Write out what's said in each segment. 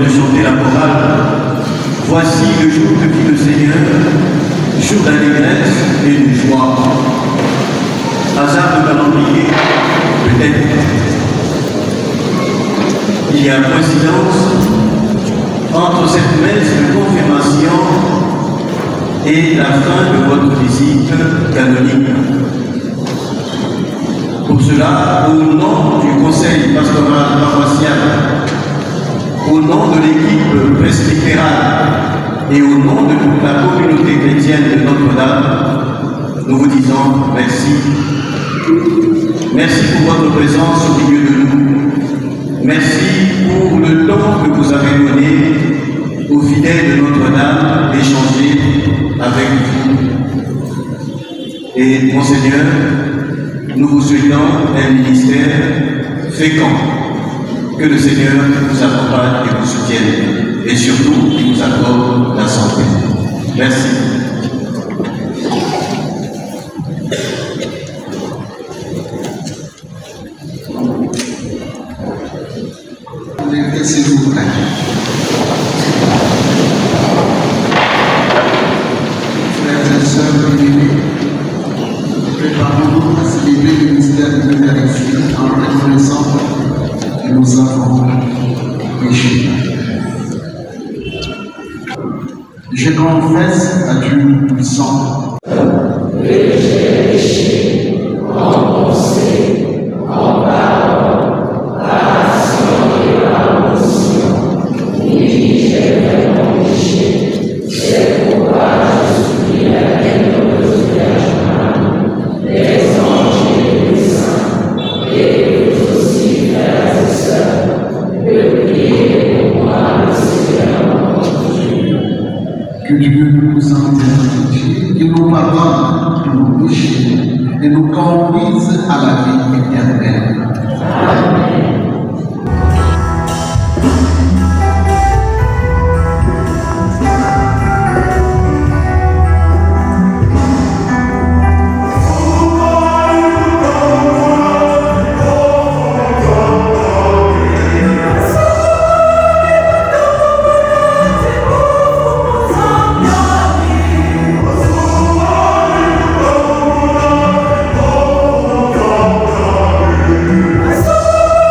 de chanter la chorale. Voici le jour que fit le Seigneur, jour d'allégresse et de joie. Hasard de calendrier, peut-être. Il y a coïncidence entre cette messe de confirmation et la fin de votre visite canonique. Pour cela, au nom du conseil pastoral paroissial, au nom de l'équipe presbytérale et au nom de toute la communauté chrétienne de Notre-Dame, nous vous disons merci. Merci pour votre présence au milieu de nous. Merci pour le temps que vous avez donné aux fidèles de Notre-Dame d'échanger avec vous. Et Monseigneur, nous vous souhaitons un ministère fécond. Que le Seigneur vous accompagne et vous soutienne. Et surtout, qu'il nous accorde la santé. Merci. S'il vous plaît. Frères et sœurs bien-aimés, préparons-nous à célébrer le mystère de l'Eucharistie en reconnaissant que nous avons péché. Je confesse à Dieu Tout-Puissant. J'ai péché en pensée, en parole, par action et par omission. Oui, j'ai vraiment péché. C'est pourquoi je supplie la bienheureuse Vierge Marie, les anges et les saints, et vous aussi, frères et sœurs, de prier pour moi, le Seigneur notre Dieu. Que Dieu nous entende, qu'il nous pardonne de nos péchés et nous conduise à la vie éternelle. Amen. Oh,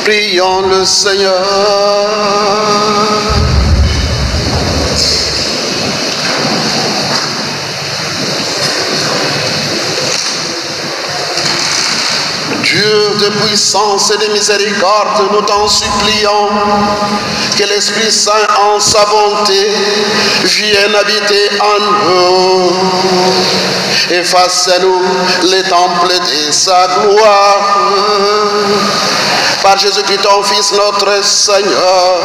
Prions le Seigneur. Dieu de puissance et de miséricorde, nous t'en supplions que l'Esprit Saint en sa bonté vienne habiter en nous et fasse à nous les temples de sa gloire. Par Jésus-Christ, ton Fils, notre Seigneur,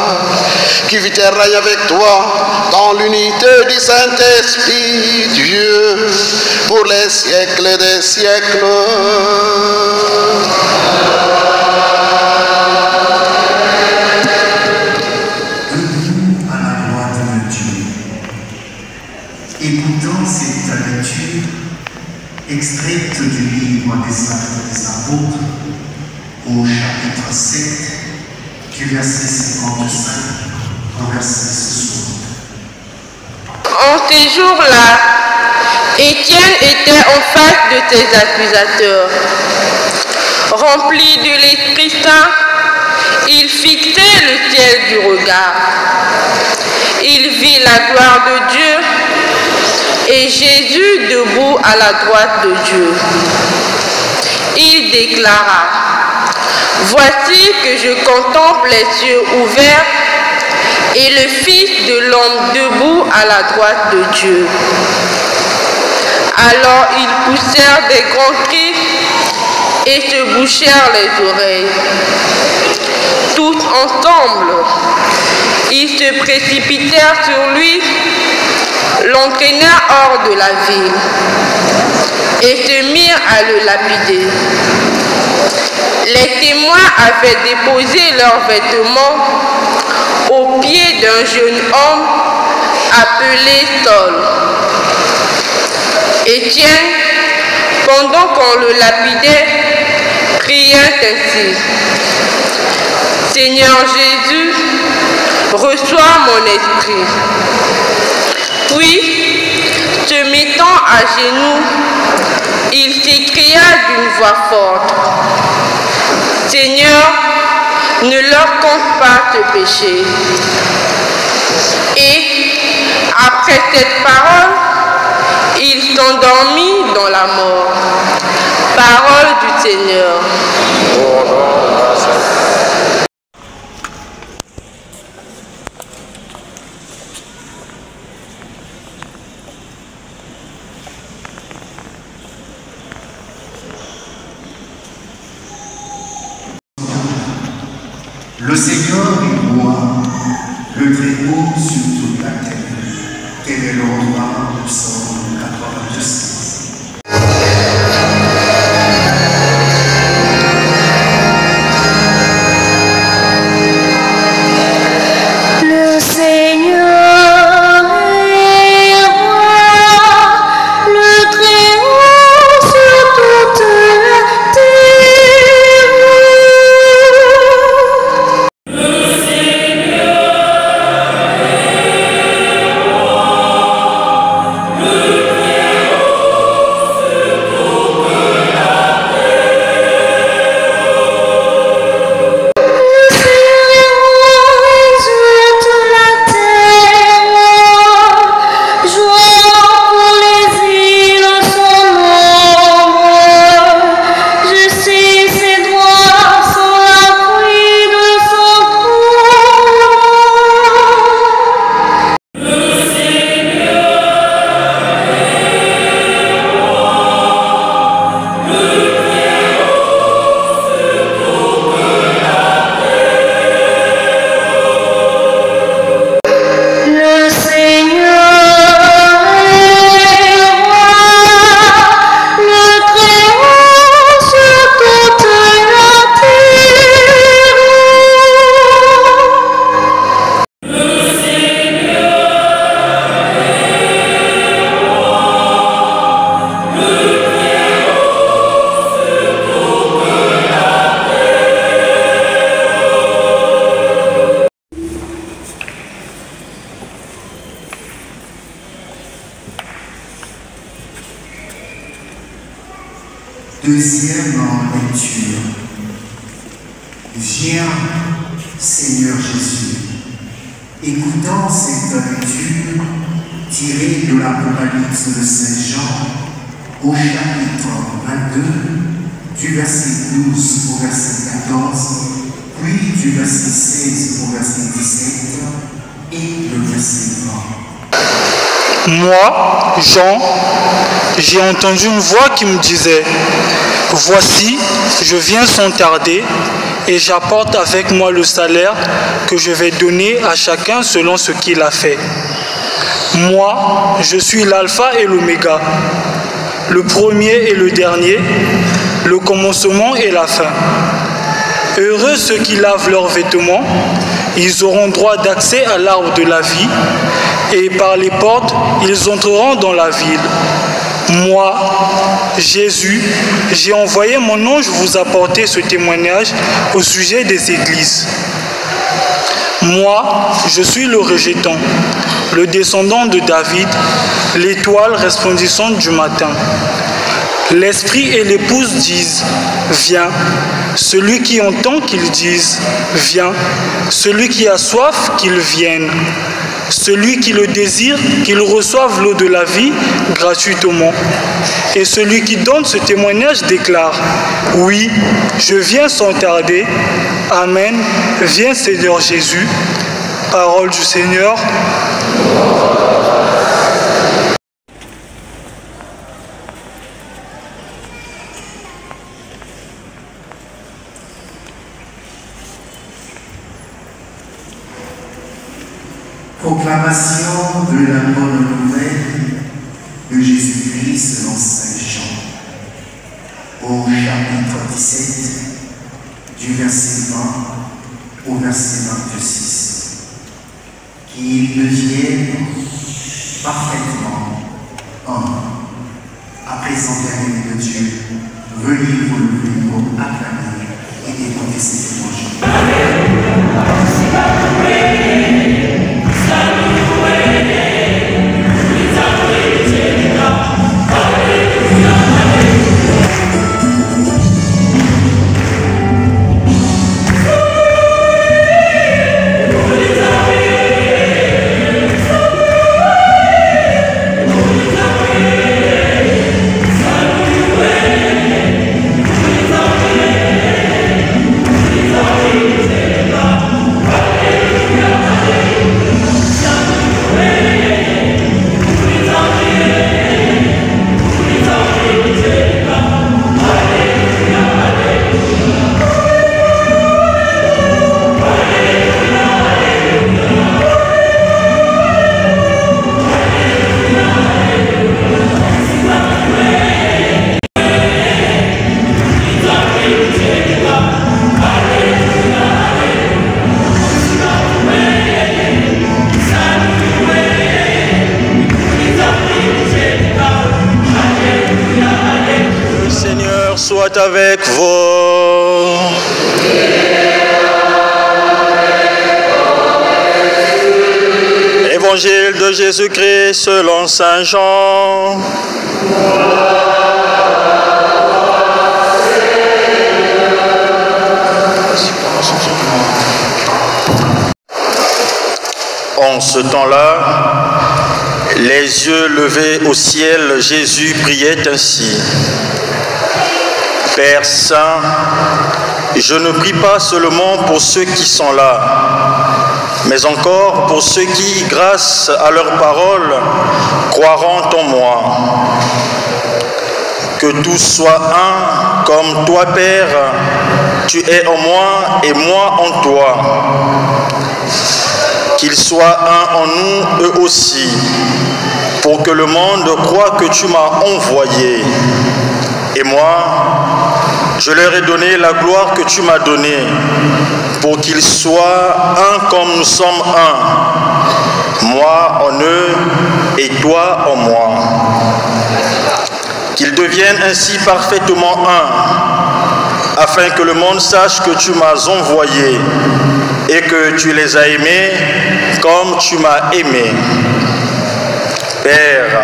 qui vit et règne avec toi dans l'unité du Saint-Esprit, Dieu, pour les siècles des siècles. Debout à la droite de Dieu, écoutant cette lecture extraite du livre des Actes des Apôtres, au chapitre 7, du verset 55 au verset 60. En ces jours-là, Étienne était en face de ses accusateurs. Rempli de l'Esprit Saint, il fixait le ciel du regard. Il vit la gloire de Dieu et Jésus debout à la droite de Dieu. Il déclara: voici que je contemple les cieux ouverts et le Fils de l'homme debout à la droite de Dieu. Alors ils poussèrent des grands cris et se bouchèrent les oreilles. Tous ensemble, ils se précipitèrent sur lui, l'entraînèrent hors de la ville et se mirent à le lapider. Les témoins avaient déposé leurs vêtements aux pieds d'un jeune homme appelé Saul. Étienne, pendant qu'on le lapidait, priait ainsi: Seigneur Jésus, reçois mon esprit. Puis, se mettant à genoux, il s'écria d'une voix forte: Seigneur, ne leur compte pas ce péché. Et, après cette parole, il s'endormit dans la mort. Parole du Seigneur. Le Seigneur est roi, le Très-Haut sur toute la terre. Tel est l'endroit du Psaume 92. Deuxième lecture. Viens, Seigneur Jésus. Écoutons cette lecture tirée de l'Apocalypse de Saint Jean au chapitre 22, du verset 12 au verset 14, puis du verset 16 au verset 17 et le verset 20. Moi, Jean, j'ai entendu une voix qui me disait « Voici, je viens sans tarder, et j'apporte avec moi le salaire que je vais donner à chacun selon ce qu'il a fait. Moi, je suis l'alpha et l'oméga, le premier et le dernier, le commencement et la fin. Heureux ceux qui lavent leurs vêtements, ils auront droit d'accès à l'arbre de la vie, et par les portes, ils entreront dans la ville. Moi, Jésus, j'ai envoyé mon ange vous apporter ce témoignage au sujet des églises. Moi, je suis le rejetant, le descendant de David, l'étoile resplendissante du matin. L'esprit et l'épouse disent « Viens ». Celui qui entend qu'il dise « Viens ». Celui qui a soif, qu'il vienne. Celui qui le désire, qu'il reçoive l'eau de la vie gratuitement. Et celui qui donne ce témoignage déclare « Oui, je viens sans tarder. Amen. Viens Seigneur Jésus. » Parole du Seigneur. Proclamation de la bonne nouvelle de Jésus-Christ selon Saint Jean, au chapitre 17, du verset 20 au verset 26. Qu'ils deviennent parfaitement un. À présent, l'année de Dieu, venez vous lever pour acclamer et écouter cet évangile. Soit avec vous. Évangile de Jésus-Christ selon Saint Jean. En ce temps-là, les yeux levés au ciel, Jésus priait ainsi. Père Saint, je ne prie pas seulement pour ceux qui sont là, mais encore pour ceux qui, grâce à leurs paroles, croiront en moi. Que tous soient un, comme toi, Père, tu es en moi et moi en toi. Qu'ils soient un en nous, eux aussi, pour que le monde croie que tu m'as envoyé. Et moi, je leur ai donné la gloire que tu m'as donnée, pour qu'ils soient un comme nous sommes un, moi en eux et toi en moi. Qu'ils deviennent ainsi parfaitement un, afin que le monde sache que tu m'as envoyé et que tu les as aimés comme tu m'as aimé. Père,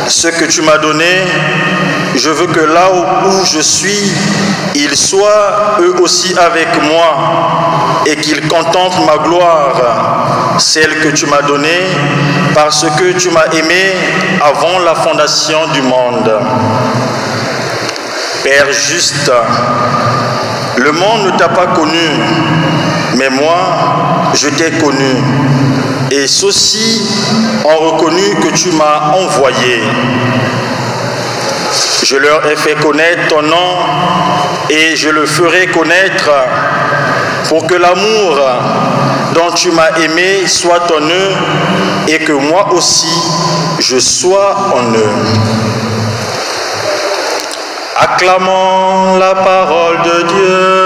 ce que tu m'as donné, je veux que là où je suis, ils soient eux aussi avec moi et qu'ils contemplent ma gloire, celle que tu m'as donnée, parce que tu m'as aimé avant la fondation du monde. Père juste, le monde ne t'a pas connu, mais moi, je t'ai connu. Et ceux-ci ont reconnu que tu m'as envoyé. Je leur ai fait connaître ton nom et je le ferai connaître pour que l'amour dont tu m'as aimé soit en eux et que moi aussi je sois en eux. Acclamons la parole de Dieu.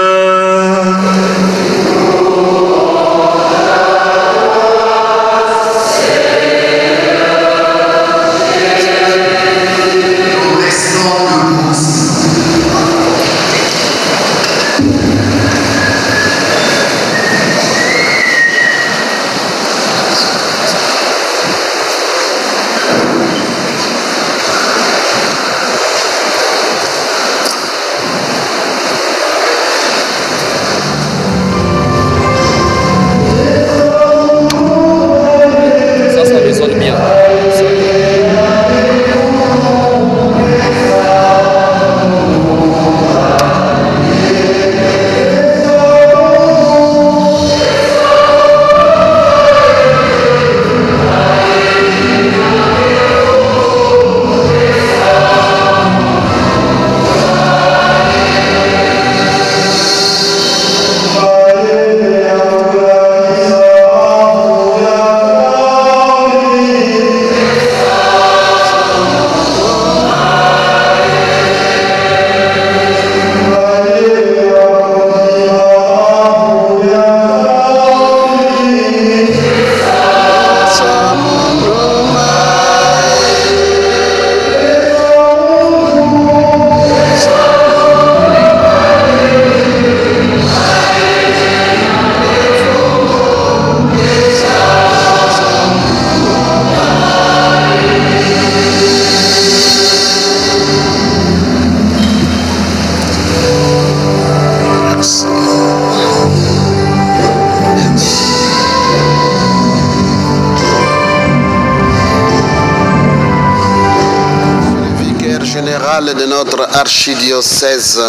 De notre archidiocèse,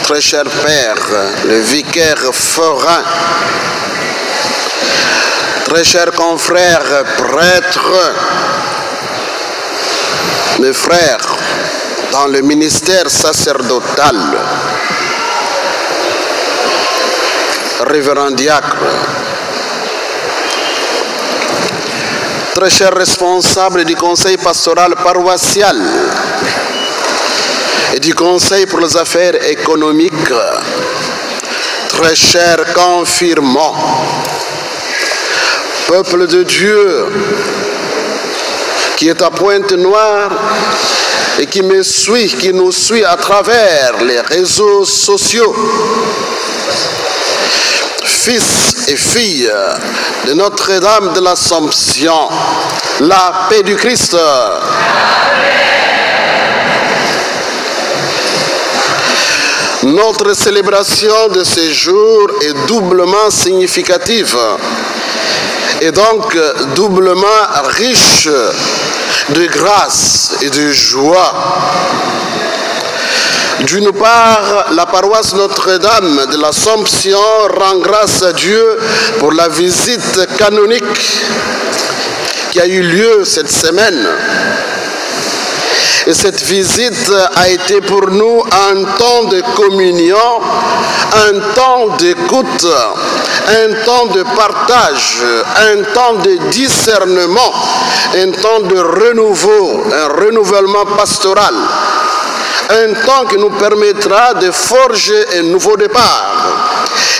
très cher Père, le vicaire forain, très chers confrères prêtres, mes frères dans le ministère sacerdotal, révérend diacre, très chers responsables du conseil pastoral paroissial et du conseil pour les affaires économiques, très chers confirmants, peuple de Dieu qui est à Pointe-Noire et qui me suit, qui nous suit à travers les réseaux sociaux, fils et filles de Notre-Dame de l'Assomption, la paix du Christ. Notre célébration de ce jour est doublement significative et donc doublement riche de grâce et de joie. D'une part, la paroisse Notre-Dame de l'Assomption rend grâce à Dieu pour la visite canonique qui a eu lieu cette semaine. Et cette visite a été pour nous un temps de communion, un temps d'écoute, un temps de partage, un temps de discernement, un temps de renouveau, un renouvellement pastoral. Un temps qui nous permettra de forger un nouveau départ.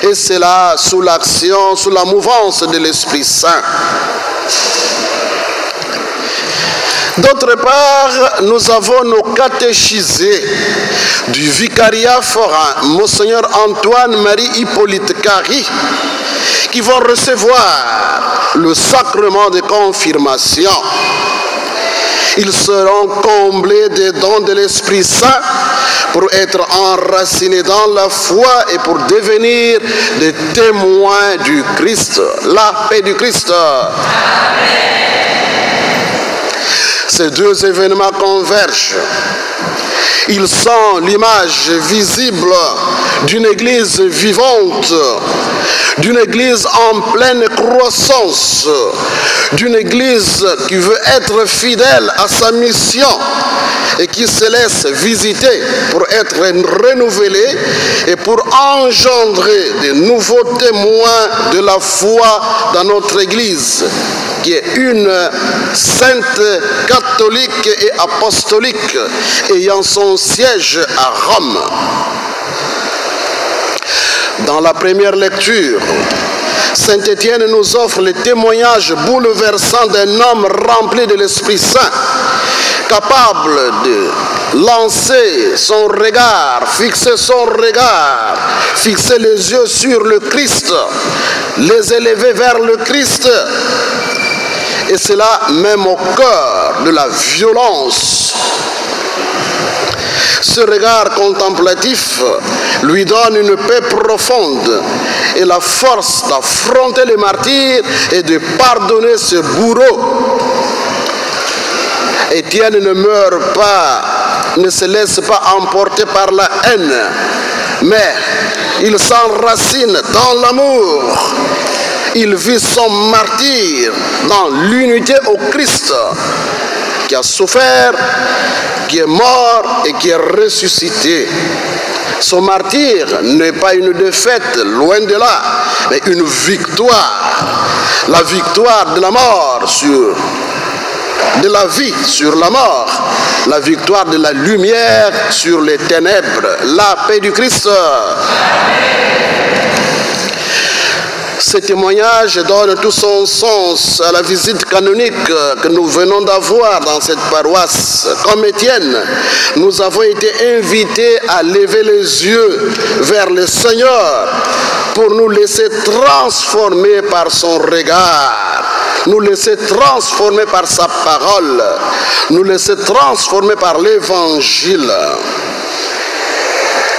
Et c'est là, sous l'action, sous la mouvance de l'Esprit Saint. D'autre part, nous avons nos catéchisés du vicariat forain, Monseigneur Antoine-Marie Hippolyte Carry, qui vont recevoir le sacrement de confirmation. Ils seront comblés des dons de l'Esprit Saint pour être enracinés dans la foi et pour devenir des témoins du Christ. La paix du Christ. Amen. Ces deux événements convergent. Ils sont l'image visible d'une Église vivante, d'une Église en pleine croissance, d'une Église qui veut être fidèle à sa mission et qui se laisse visiter pour être renouvelée et pour engendrer de nouveaux témoins de la foi dans notre Église, qui est une sainte catholique et apostolique ayant son siège à Rome. Dans la première lecture, Saint Étienne nous offre le témoignage bouleversant d'un homme rempli de l'Esprit Saint, capable de lancer son regard, fixer les yeux sur le Christ, les élever vers le Christ, et cela même au cœur de la violence. Ce regard contemplatif lui donne une paix profonde et la force d'affronter les martyrs et de pardonner ses bourreaux. Étienne ne meurt pas, ne se laisse pas emporter par la haine, mais il s'enracine dans l'amour. Il vit son martyre dans l'unité au Christ, qui a souffert, qui est mort et qui est ressuscité. Son martyre n'est pas une défaite, loin de là, mais une victoire. La victoire de la mort de la vie sur la mort, la victoire de la lumière sur les ténèbres, la paix du Christ. Ce témoignage donne tout son sens à la visite canonique que nous venons d'avoir dans cette paroisse. Comme Étienne, nous avons été invités à lever les yeux vers le Seigneur pour nous laisser transformer par son regard, nous laisser transformer par sa parole, nous laisser transformer par l'Évangile.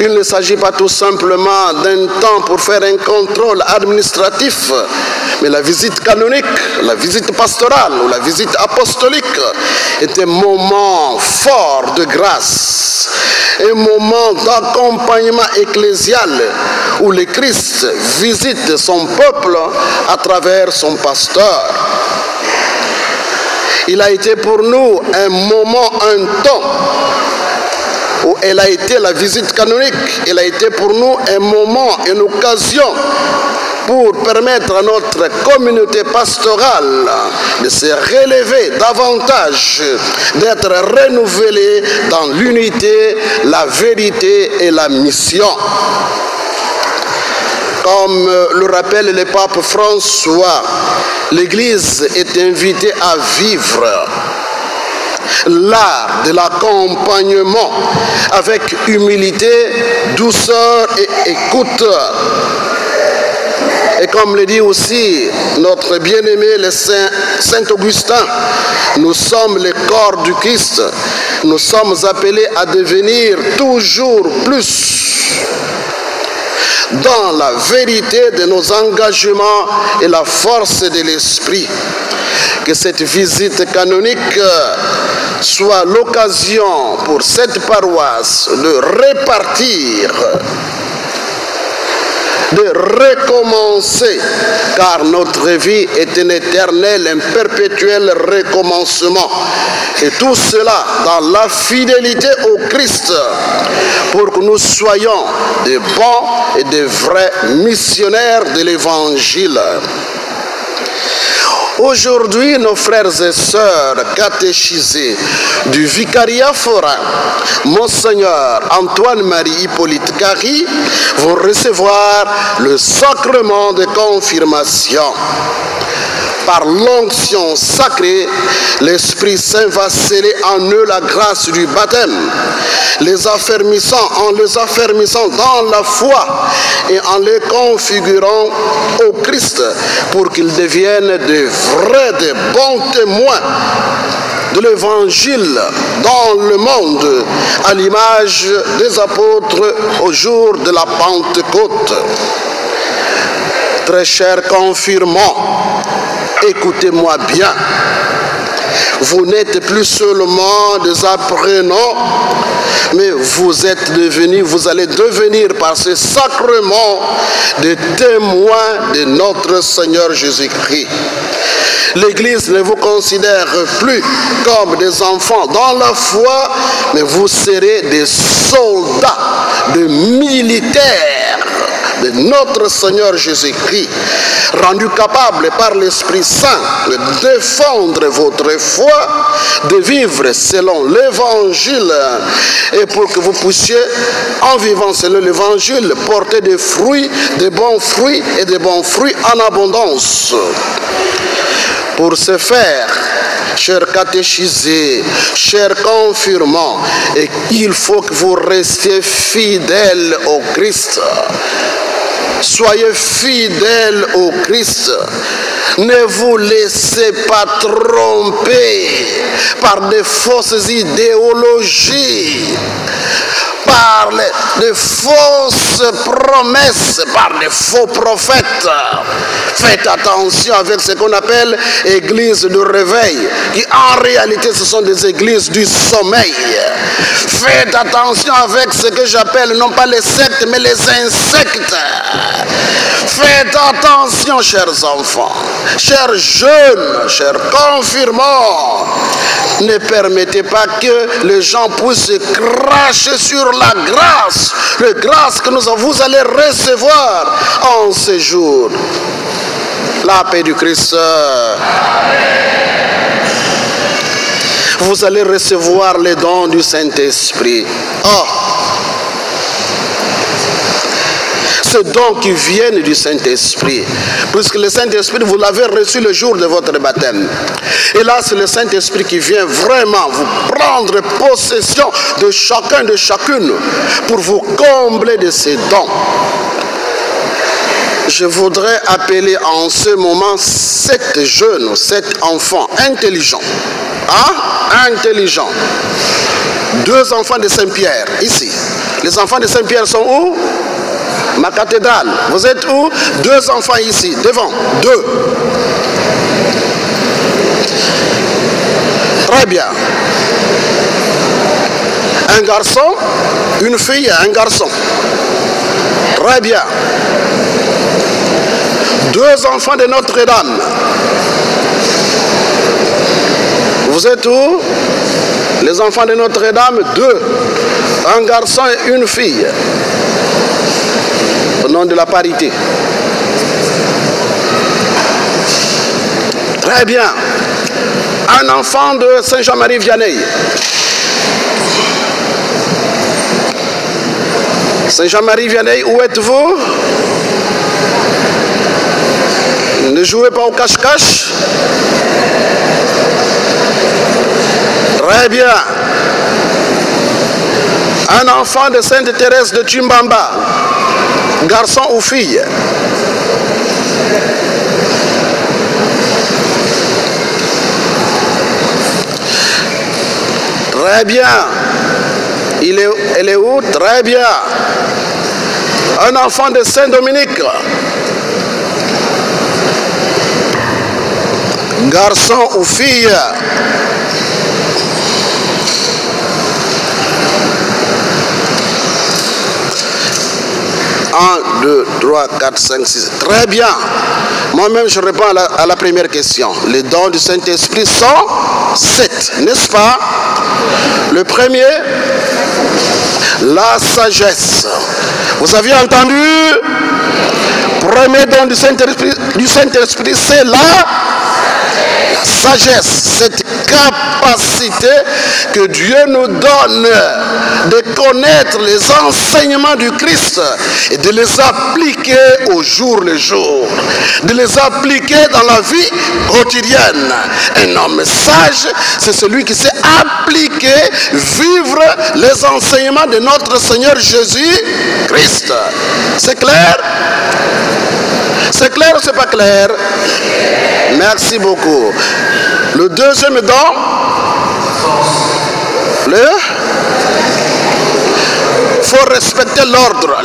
Il ne s'agit pas tout simplement d'un temps pour faire un contrôle administratif, mais la visite canonique, la visite pastorale ou la visite apostolique est un moment fort de grâce, un moment d'accompagnement ecclésial où le Christ visite son peuple à travers son pasteur. Il a été pour nous un moment, un temps où elle a été la visite canonique, elle a été pour nous un moment, une occasion pour permettre à notre communauté pastorale de se relever davantage, d'être renouvelée dans l'unité, la vérité et la mission. Comme le rappelle le pape François, l'Église est invitée à vivre l'art de l'accompagnement avec humilité, douceur et écoute. Et comme le dit aussi notre bien-aimé le Saint Augustin, nous sommes le corps du Christ. Nous sommes appelés à devenir toujours plus dans la vérité de nos engagements et la force de l'esprit. Que cette visite canonique soit l'occasion pour cette paroisse de repartir, de recommencer, car notre vie est un éternel, un perpétuel recommencement. Et tout cela dans la fidélité au Christ, pour que nous soyons de bons et de vrais missionnaires de l'Évangile. Aujourd'hui, nos frères et sœurs catéchisés du vicariat forain, Monseigneur Antoine-Marie Hippolyte Carry, vont recevoir le sacrement de confirmation. Par l'onction sacrée, l'Esprit Saint va sceller en eux la grâce du baptême, en les affermissant dans la foi et en les configurant au Christ pour qu'ils deviennent de vrais, de bons témoins de l'évangile dans le monde, à l'image des apôtres au jour de la Pentecôte. Très chers confirmants, écoutez-moi bien. Vous n'êtes plus seulement des apprenants, mais vous allez devenir par ce sacrement des témoins de notre Seigneur Jésus-Christ. L'Église ne vous considère plus comme des enfants dans la foi, mais vous serez des soldats, des militaires de notre Seigneur Jésus-Christ, rendu capable par l'Esprit Saint de défendre votre foi, de vivre selon l'Évangile, et pour que vous puissiez, en vivant selon l'Évangile, porter des fruits, des bons fruits et des bons fruits en abondance. Pour ce faire, chers catéchisés, chers confirmants, et il faut que vous restiez fidèles au Christ. Soyez fidèles au Christ. Ne vous laissez pas tromper par des fausses idéologies, par de fausses promesses, par des faux prophètes. Faites attention avec ce qu'on appelle églises de réveil, qui en réalité ce sont des églises du sommeil. Faites attention avec ce que j'appelle non pas les sectes mais les insectes. Faites attention, chers enfants, chers jeunes, chers confirmants. Ne permettez pas que les gens puissent cracher sur la grâce que vous allez recevoir en ce jour. La paix du Christ. Vous allez recevoir les dons du Saint-Esprit. Ces dons qui viennent du Saint-Esprit, puisque le Saint-Esprit, vous l'avez reçu le jour de votre baptême. Et là, c'est le Saint-Esprit qui vient vraiment vous prendre possession de chacun, de chacune, pour vous combler de ces dons. Je voudrais appeler en ce moment 7 jeunes, 7 enfants intelligents. Intelligents. 2 enfants de Saint-Pierre, ici. Les enfants de Saint-Pierre sont où? Ma cathédrale. Vous êtes où? 2 enfants ici, devant. 2. Très bien. Un garçon, une fille, un garçon. Très bien. 2 enfants de Notre-Dame. Vous êtes où? Les enfants de Notre-Dame, 2. Un garçon et une fille. Au nom de la parité. Très bien. Un enfant de Saint-Jean-Marie Vianney. Saint-Jean-Marie Vianney, où êtes-vous? Ne jouez pas au cache-cache. Très bien. Un enfant de Sainte Thérèse de Chimbamba. Garçon ou fille? Très bien. Elle est où? Très bien. Un enfant de Saint-Dominique. Garçon ou fille? Un, 2, 3, 4, 5, 6. Très bien. Moi-même, je réponds à la première question. Les dons du Saint-Esprit sont 7, n'est-ce pas? Le premier, la sagesse. Vous aviez entendu? Premier don du Saint-Esprit, c'est la sagesse, cette capacité que Dieu nous donne de connaître les enseignements du Christ et de les appliquer au jour le jour, de les appliquer dans la vie quotidienne. Un homme sage, c'est celui qui sait appliquer, vivre les enseignements de notre Seigneur Jésus-Christ. C'est clair? C'est clair ou c'est pas clair? Merci beaucoup. Le deuxième don, faut respecter l'ordre.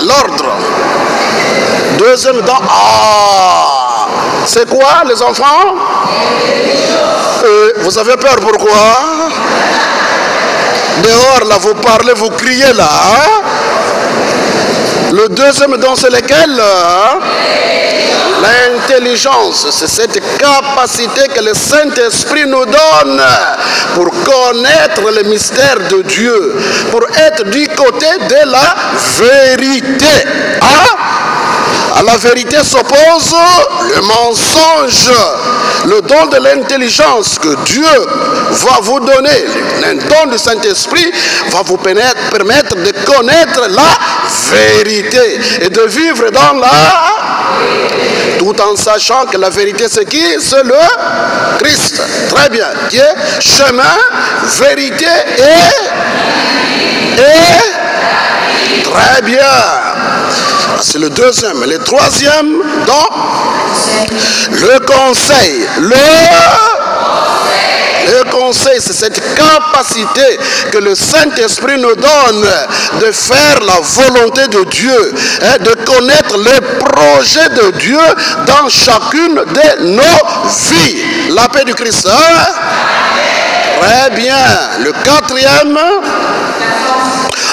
Deuxième don. Ah, c'est quoi les enfants? Vous avez peur, pourquoi? Dehors là, vous parlez, vous criez là. Hein? Le deuxième don, c'est lequel? L'intelligence, c'est cette capacité que le Saint-Esprit nous donne pour connaître le mystère de Dieu, pour être du côté de la vérité. Hein? À la vérité s'oppose le mensonge. Le don de l'intelligence que Dieu va vous donner, le don du Saint-Esprit, va vous permettre de connaître la vérité et de vivre dans la... tout en sachant que la vérité c'est qui? C'est le Christ. Très bien. Qui est chemin, vérité et très bien. C'est le deuxième. Le troisième don, le conseil. Le conseil, c'est cette capacité que le Saint-Esprit nous donne de faire la volonté de Dieu, hein, de connaître les projets de Dieu dans chacune de nos vies. La paix du Christ. Hein? Très bien. Le quatrième,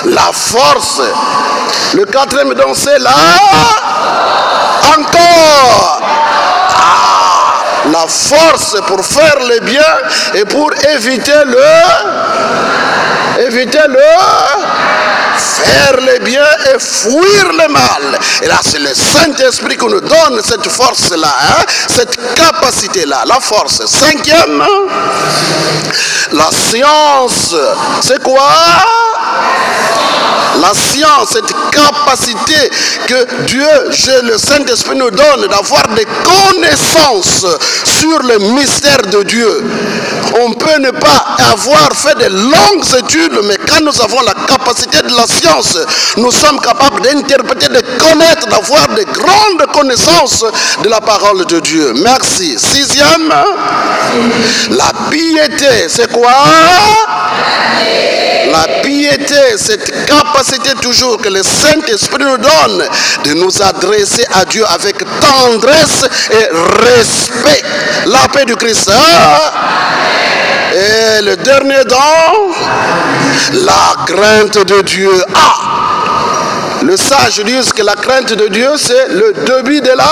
la force. Le quatrième don, c'est là. Encore. La force pour faire le bien et pour éviter faire le bien et fuir le mal. Et là, c'est le Saint-Esprit qui nous donne cette force-là, hein? Cette capacité-là, la force. Cinquième, la science. C'est quoi? La science, cette capacité que Dieu, le Saint-Esprit nous donne d'avoir des connaissances sur le mystère de Dieu. On peut ne pas avoir fait de longues études, mais quand nous avons la capacité de la science, nous sommes capables d'interpréter, de connaître, d'avoir de grandes connaissances de la parole de Dieu. Merci. Sixième, la piété. C'est quoi? La piété, cette capacité toujours que le Saint-Esprit nous donne de nous adresser à Dieu avec tendresse et respect. La paix du Christ. Et le dernier don, la crainte de Dieu. Le sage dit que la crainte de Dieu, c'est le début de la...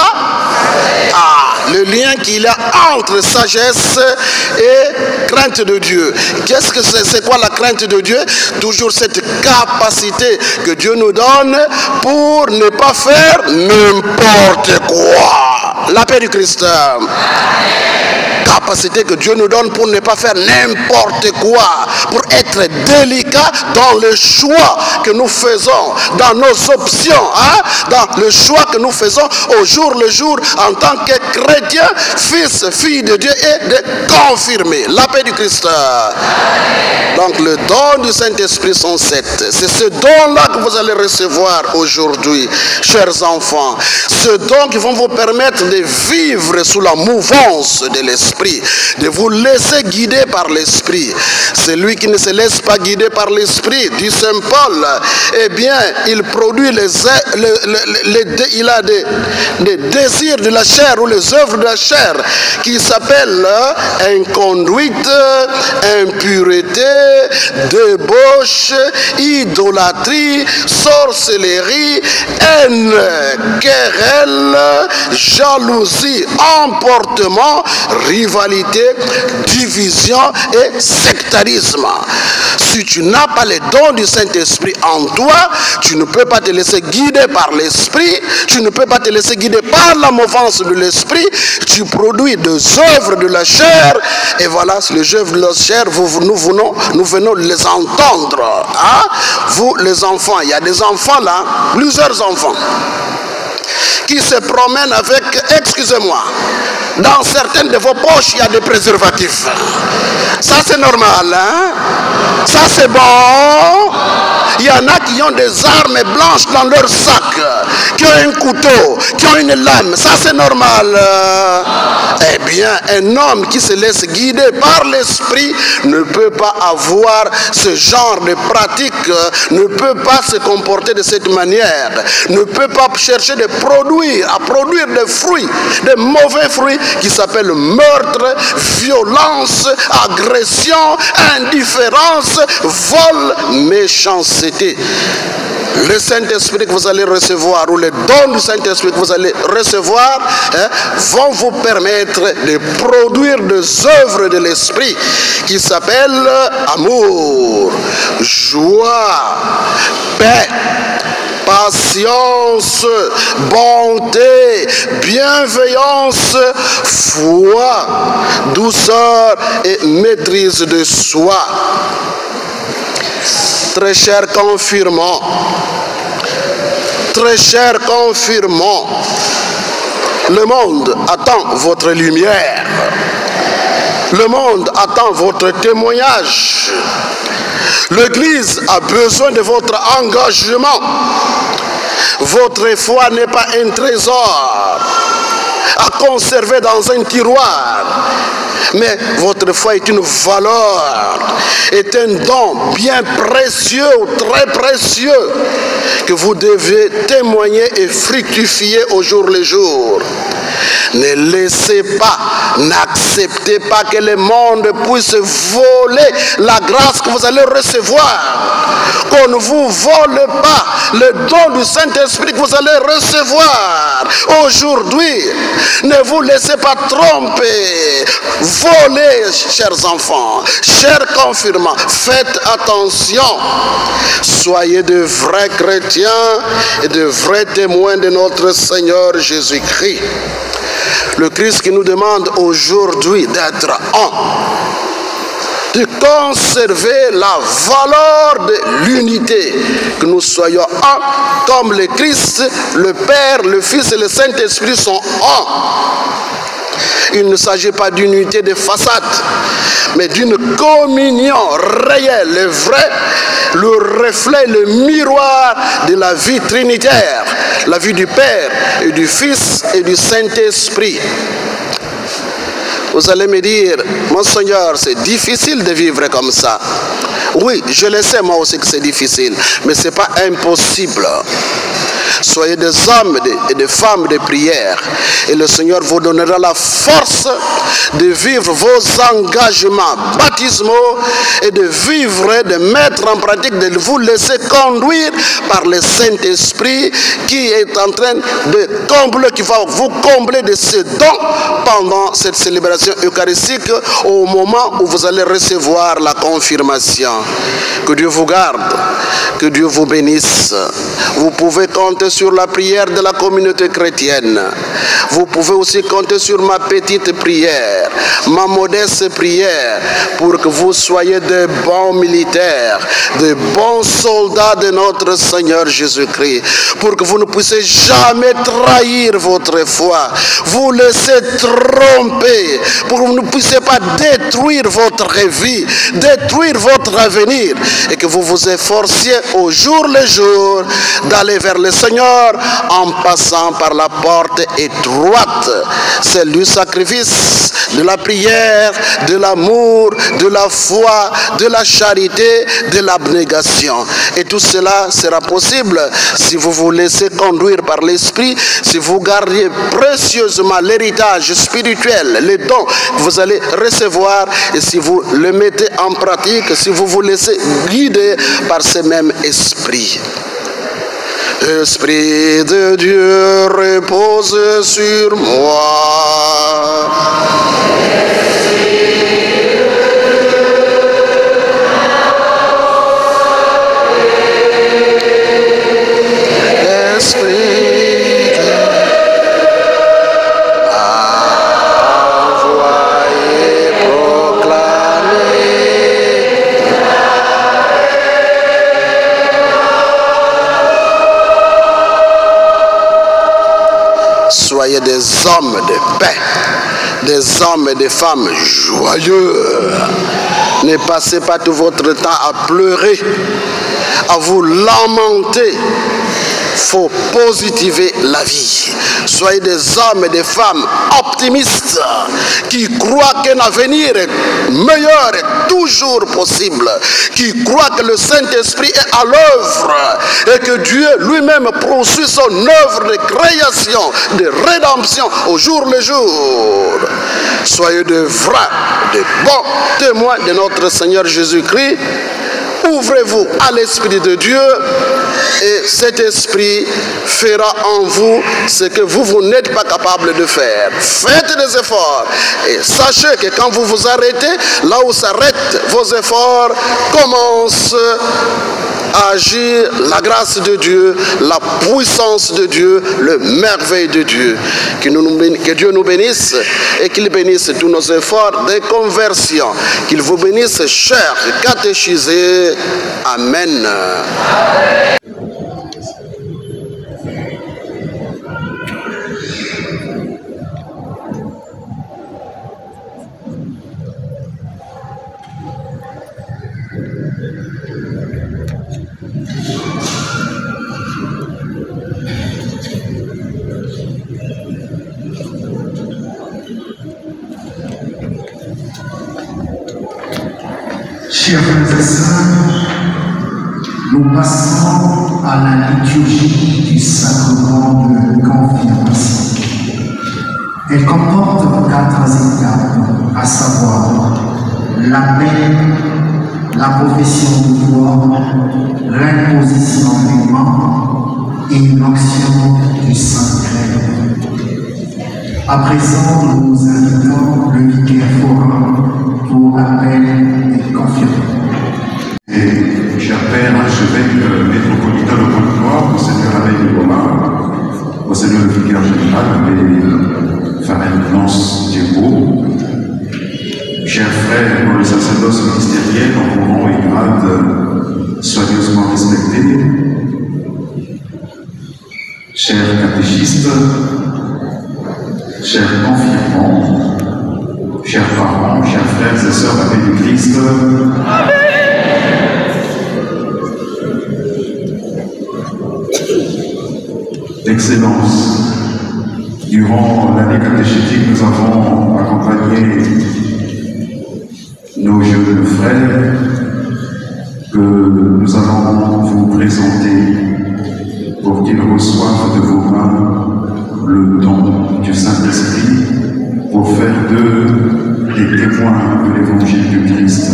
le lien qu'il y a entre sagesse et crainte de Dieu. Qu'est-ce que c'est quoi la crainte de Dieu? Toujours cette capacité que Dieu nous donne pour ne pas faire n'importe quoi. La paix du Christ. Capacité que Dieu nous donne pour ne pas faire n'importe quoi, pour être délicat dans le choix que nous faisons, dans nos options, hein, dans le choix que nous faisons au jour le jour en tant que chrétien, fils, fille de Dieu, et de confirmer la paix du Christ. Donc le don du Saint-Esprit sont 7. C'est ce don-là que vous allez recevoir aujourd'hui, chers enfants. Ce don qui vont vous permettre de vivre sous la mouvance de l'Esprit, de vous laisser guider par l'Esprit. Celui qui ne se laisse pas guider par l'Esprit, dit Saint Paul, eh bien, il produit il a des désirs de la chair ou les œuvres de la chair qui s'appellent inconduite, impureté, débauche, idolâtrie, sorcellerie, haine, querelle, jalousie, emportement, rivalité, division et sectarisme. Si tu n'as pas les dons du Saint-Esprit en toi, tu ne peux pas te laisser guider par l'Esprit, tu ne peux pas te laisser guider par la mouvance de l'Esprit, tu produis des œuvres de la chair, et voilà, les œuvres de la chair, nous venons les entendre. Hein? Vous, les enfants, il y a des enfants là, plusieurs enfants, qui se promènent avec, excusez-moi, dans certaines de vos poches, il y a des préservatifs. Ça, c'est normal. Hein? Ça, c'est bon. Il y en a qui ont des armes blanches dans leur sac, qui ont un couteau, qui ont une lame. Ça, c'est normal. Eh bien, un homme qui se laisse guider par l'esprit ne peut pas avoir ce genre de pratique, ne peut pas se comporter de cette manière, ne peut pas chercher à produire des fruits, des mauvais fruits qui s'appellent meurtre, violence, agression, indifférence, vol, méchanceté. Le Saint-Esprit que vous allez recevoir ou les dons du Saint-Esprit que vous allez recevoir vont vous permettre de produire des œuvres de l'Esprit qui s'appellent amour, joie, paix, patience, bonté, bienveillance, foi, douceur et maîtrise de soi. Très chers confirmants, le monde attend votre lumière. Le monde attend votre témoignage. L'Église a besoin de votre engagement. Votre foi n'est pas un trésor à conserver dans un tiroir. Mais votre foi est une valeur, est un don bien précieux, très précieux, que vous devez témoigner et fructifier au jour le jour. Ne laissez pas, n'acceptez pas que le monde puisse voler la grâce que vous allez recevoir. Qu'on ne vous vole pas le don du Saint-Esprit que vous allez recevoir aujourd'hui. Ne vous laissez pas tromper, voler, chers enfants, chers confirmants. Faites attention. Soyez de vrais chrétiens et de vrais témoins de notre Seigneur Jésus-Christ. Le Christ qui nous demande aujourd'hui d'être un, de conserver la valeur de l'unité, que nous soyons un, comme le Christ, le Père, le Fils et le Saint-Esprit sont un. Il ne s'agit pas d'une unité de façade, mais d'une communion réelle, le vrai, le reflet, le miroir de la vie trinitaire, la vie du Père et du Fils et du Saint-Esprit. Vous allez me dire, mon Seigneur, c'est difficile de vivre comme ça. Oui, je le sais moi aussi que c'est difficile, mais ce n'est pas impossible. Soyez des hommes et des femmes de prière et le Seigneur vous donnera la force de vivre vos engagements baptismaux et de vivre, de mettre en pratique, de vous laisser conduire par le Saint-Esprit qui est en train de combler, qui va vous combler de ce don pendant cette célébration eucharistique au moment où vous allez recevoir la confirmation. Que Dieu vous garde, que Dieu vous bénisse. Vous pouvez compter sur la prière de la communauté chrétienne. Vous pouvez aussi compter sur ma petite prière, ma modeste prière, pour que vous soyez de bons militaires, de bons soldats de notre Seigneur Jésus-Christ, pour que vous ne puissiez jamais trahir votre foi, vous laisser tromper, pour que vous ne puissiez pas détruire votre vie, détruire votre avenir, et que vous vous efforciez au jour le jour d'aller vers le Seigneur en passant par la porte étroite, celle du sacrifice, de la prière, de l'amour, de la foi, de la charité, de l'abnégation. Et tout cela sera possible si vous vous laissez conduire par l'Esprit, si vous gardez précieusement l'héritage spirituel, les dons que vous allez recevoir, et si vous le mettez en pratique, si vous vous laissez guider par ce même Esprit. Esprit de Dieu repose sur moi. Soyez des hommes de paix, des hommes et des femmes joyeux. Ne passez pas tout votre temps à pleurer, à vous lamenter, faut positiver la vie. Soyez des hommes et des femmes optimistes qui croient qu'un avenir meilleur est toujours possible, qui croient que le Saint-Esprit est à l'œuvre et que Dieu lui-même poursuit son œuvre de création, de rédemption au jour le jour. Soyez de vrais, de bons témoins de notre Seigneur Jésus-Christ. Ouvrez-vous à l'Esprit de Dieu et cet Esprit fera en vous ce que vous n'êtes pas capable de faire. Faites des efforts et sachez que quand vous vous arrêtez, là où s'arrêtent vos efforts, commence à agir la grâce de Dieu, la puissance de Dieu, le merveille de Dieu. Que Dieu nous bénisse et qu'il bénisse tous nos efforts de conversion. Qu'il vous bénisse, chers catéchisés. Amen. Chers frères et sœurs, nous passons à la liturgie du sacrement de confirmation. Elle comporte 4 étapes, à savoir l'appel, la profession de foi, l'imposition des mains et l'onction du Saint-Crème. À présent, nous invitons le vicaire forain pour l'appel et confirmation. Et cher Père, archevêque métropolitain de Pointe-Noire, Monseigneur Alain de Goma, Monseigneur le vicaire général, Abbé Farel Lance Thiergo, chers frères dans le sacerdoce ministériel en vos rangs et grades soigneusement respectés, chers catéchistes, chers confirmants, chers parents, chers frères et sœurs avec le Christ, Excellence, durant l'année catéchétique, nous avons accompagné nos jeunes frères que nous allons vous présenter pour qu'ils reçoivent de vos mains le don du Saint-Esprit pour faire d'eux des témoins de l'évangile du Christ.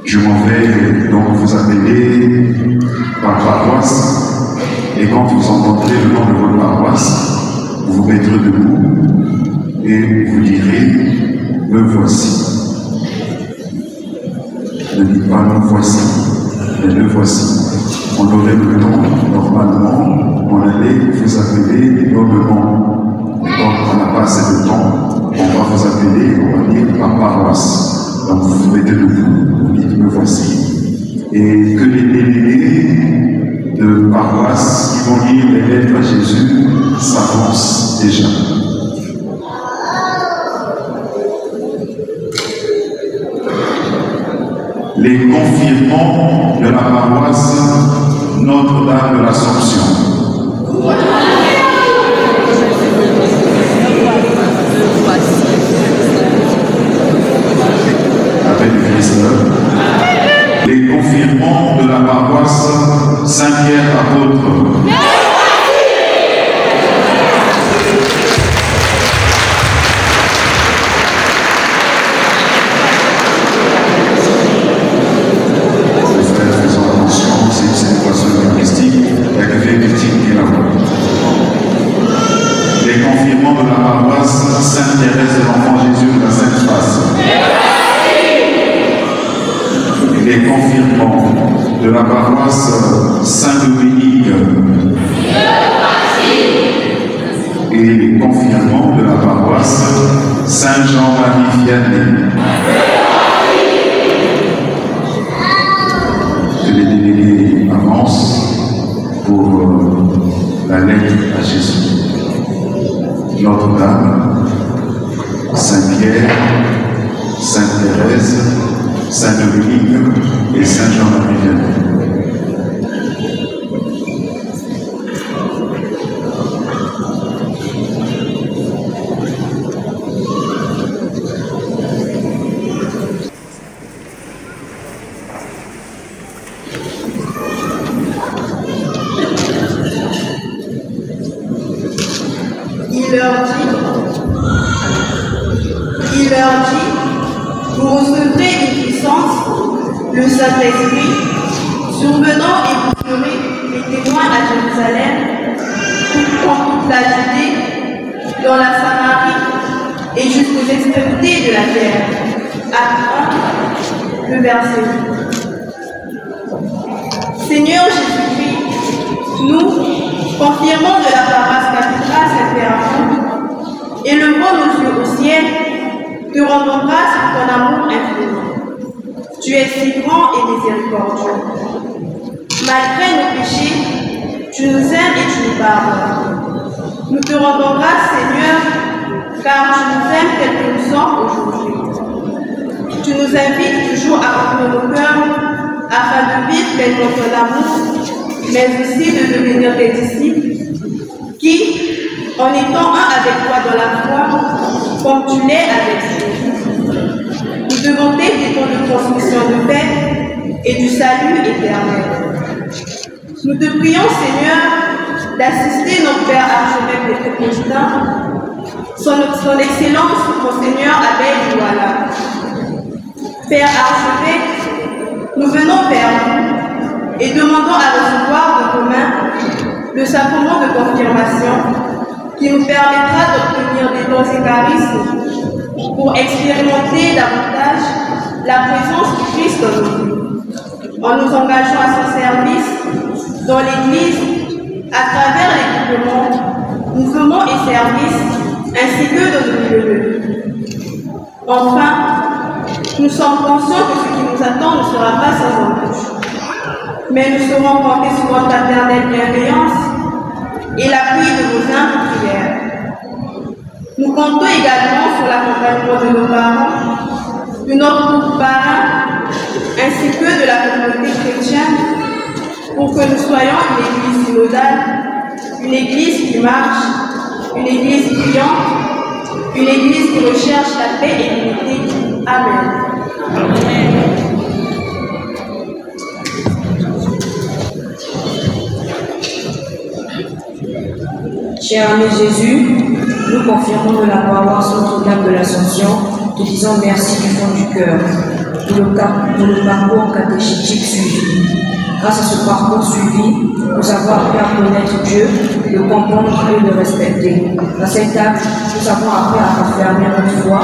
Je m'en vais donc vous appeler par paroisse, et quand vous entendrez le nom de votre paroisse, vous vous mettrez debout et vous direz « Me voici ». Ne dites pas « Me voici », mais « Le voici ». On aurait le temps, normalement, on allait vous appeler nommément. Mais quand on n'a pas assez de temps, on va vous appeler, on va dire par paroisse. Donc vous vous mettez debout, vous dites me voici. Et que les délégués de paroisse qui vont lire les lettres à Jésus s'avancent déjà. Les confirmants de la paroisse Notre-Dame de l'Assomption. Avec le Christ. Les confirmants de la paroisse Saint-Pierre Apôtre. Les confirmants de la paroisse Sainte-Thérèse de l'Enfant Jésus de la Sainte-Face. Les confirmants de la paroisse Saint-Dominique. Et les confirmants de la paroisse Saint-Jean-Marie Vianney. Que les délégués avancent pour la lettre à Jésus. Notre-Dame, Saint-Pierre, Sainte-Thérèse, Saint-Dominique et Saint-Jean-Marie Vianney. Saint-Esprit, survenant et vous ferez les témoins à Jérusalem, dans toute la Judée, dans la Samarie et jusqu'aux extrémités de la terre. Acte 1, le verset 8. Seigneur Jésus-Christ, nous, confirmons de la paroisse cathédrale Saint-Père, élevons nos yeux au ciel, te rendons grâce pour ton amour infini. Tu es si grand et miséricordieux. Malgré nos péchés, tu nous aimes et tu nous pardonnes. Nous te rendons grâce, Seigneur, car tu nous aimes tels que nous sommes aujourd'hui. Tu nous invites toujours à ouvrir nos cœurs afin de vivre pleinement ton amour, mais aussi de devenir des disciples qui, en étant un avec toi dans la foi, comme tu l'es avec Jésus, nous devons des temps de transmission de paix et du salut éternel. Nous te prions, Seigneur, d'assister notre Père archevêque métropolitain, son Excellence, Monseigneur Abel Douala. Père archevêque, nous venons vers vous et demandons à recevoir de vos mains le sacrement de confirmation qui nous permettra d'obtenir des dons et charismes pour expérimenter davantage la présence du Christ dans nos vies. En nous engageant à son service dans l'Église, à travers les groupements, mouvements et services, ainsi que dans nos milieux de vie. Enfin, nous sommes conscients que ce qui nous attend ne sera pas sans embûche, mais nous saurons compter sur votre éternelle bienveillance et l'appui de vos humbles prières. Nous comptons également sur l'accompagnement de nos parents, de notre groupe parrain, ainsi que de la communauté chrétienne, pour que nous soyons une église synodale, une église qui marche, une église brillante, une église qui recherche la paix et l'unité. Amen. Amen. Cher ami Jésus, nous confirmons de la paroisse Notre-Dame de l'Assomption, te disons merci du fond du cœur pour le parcours catéchétique suivi. Grâce à ce parcours suivi, nous avons appris à connaître Dieu, le comprendre et le respecter. Dans cet acte, nous avons appris à affermir notre foi.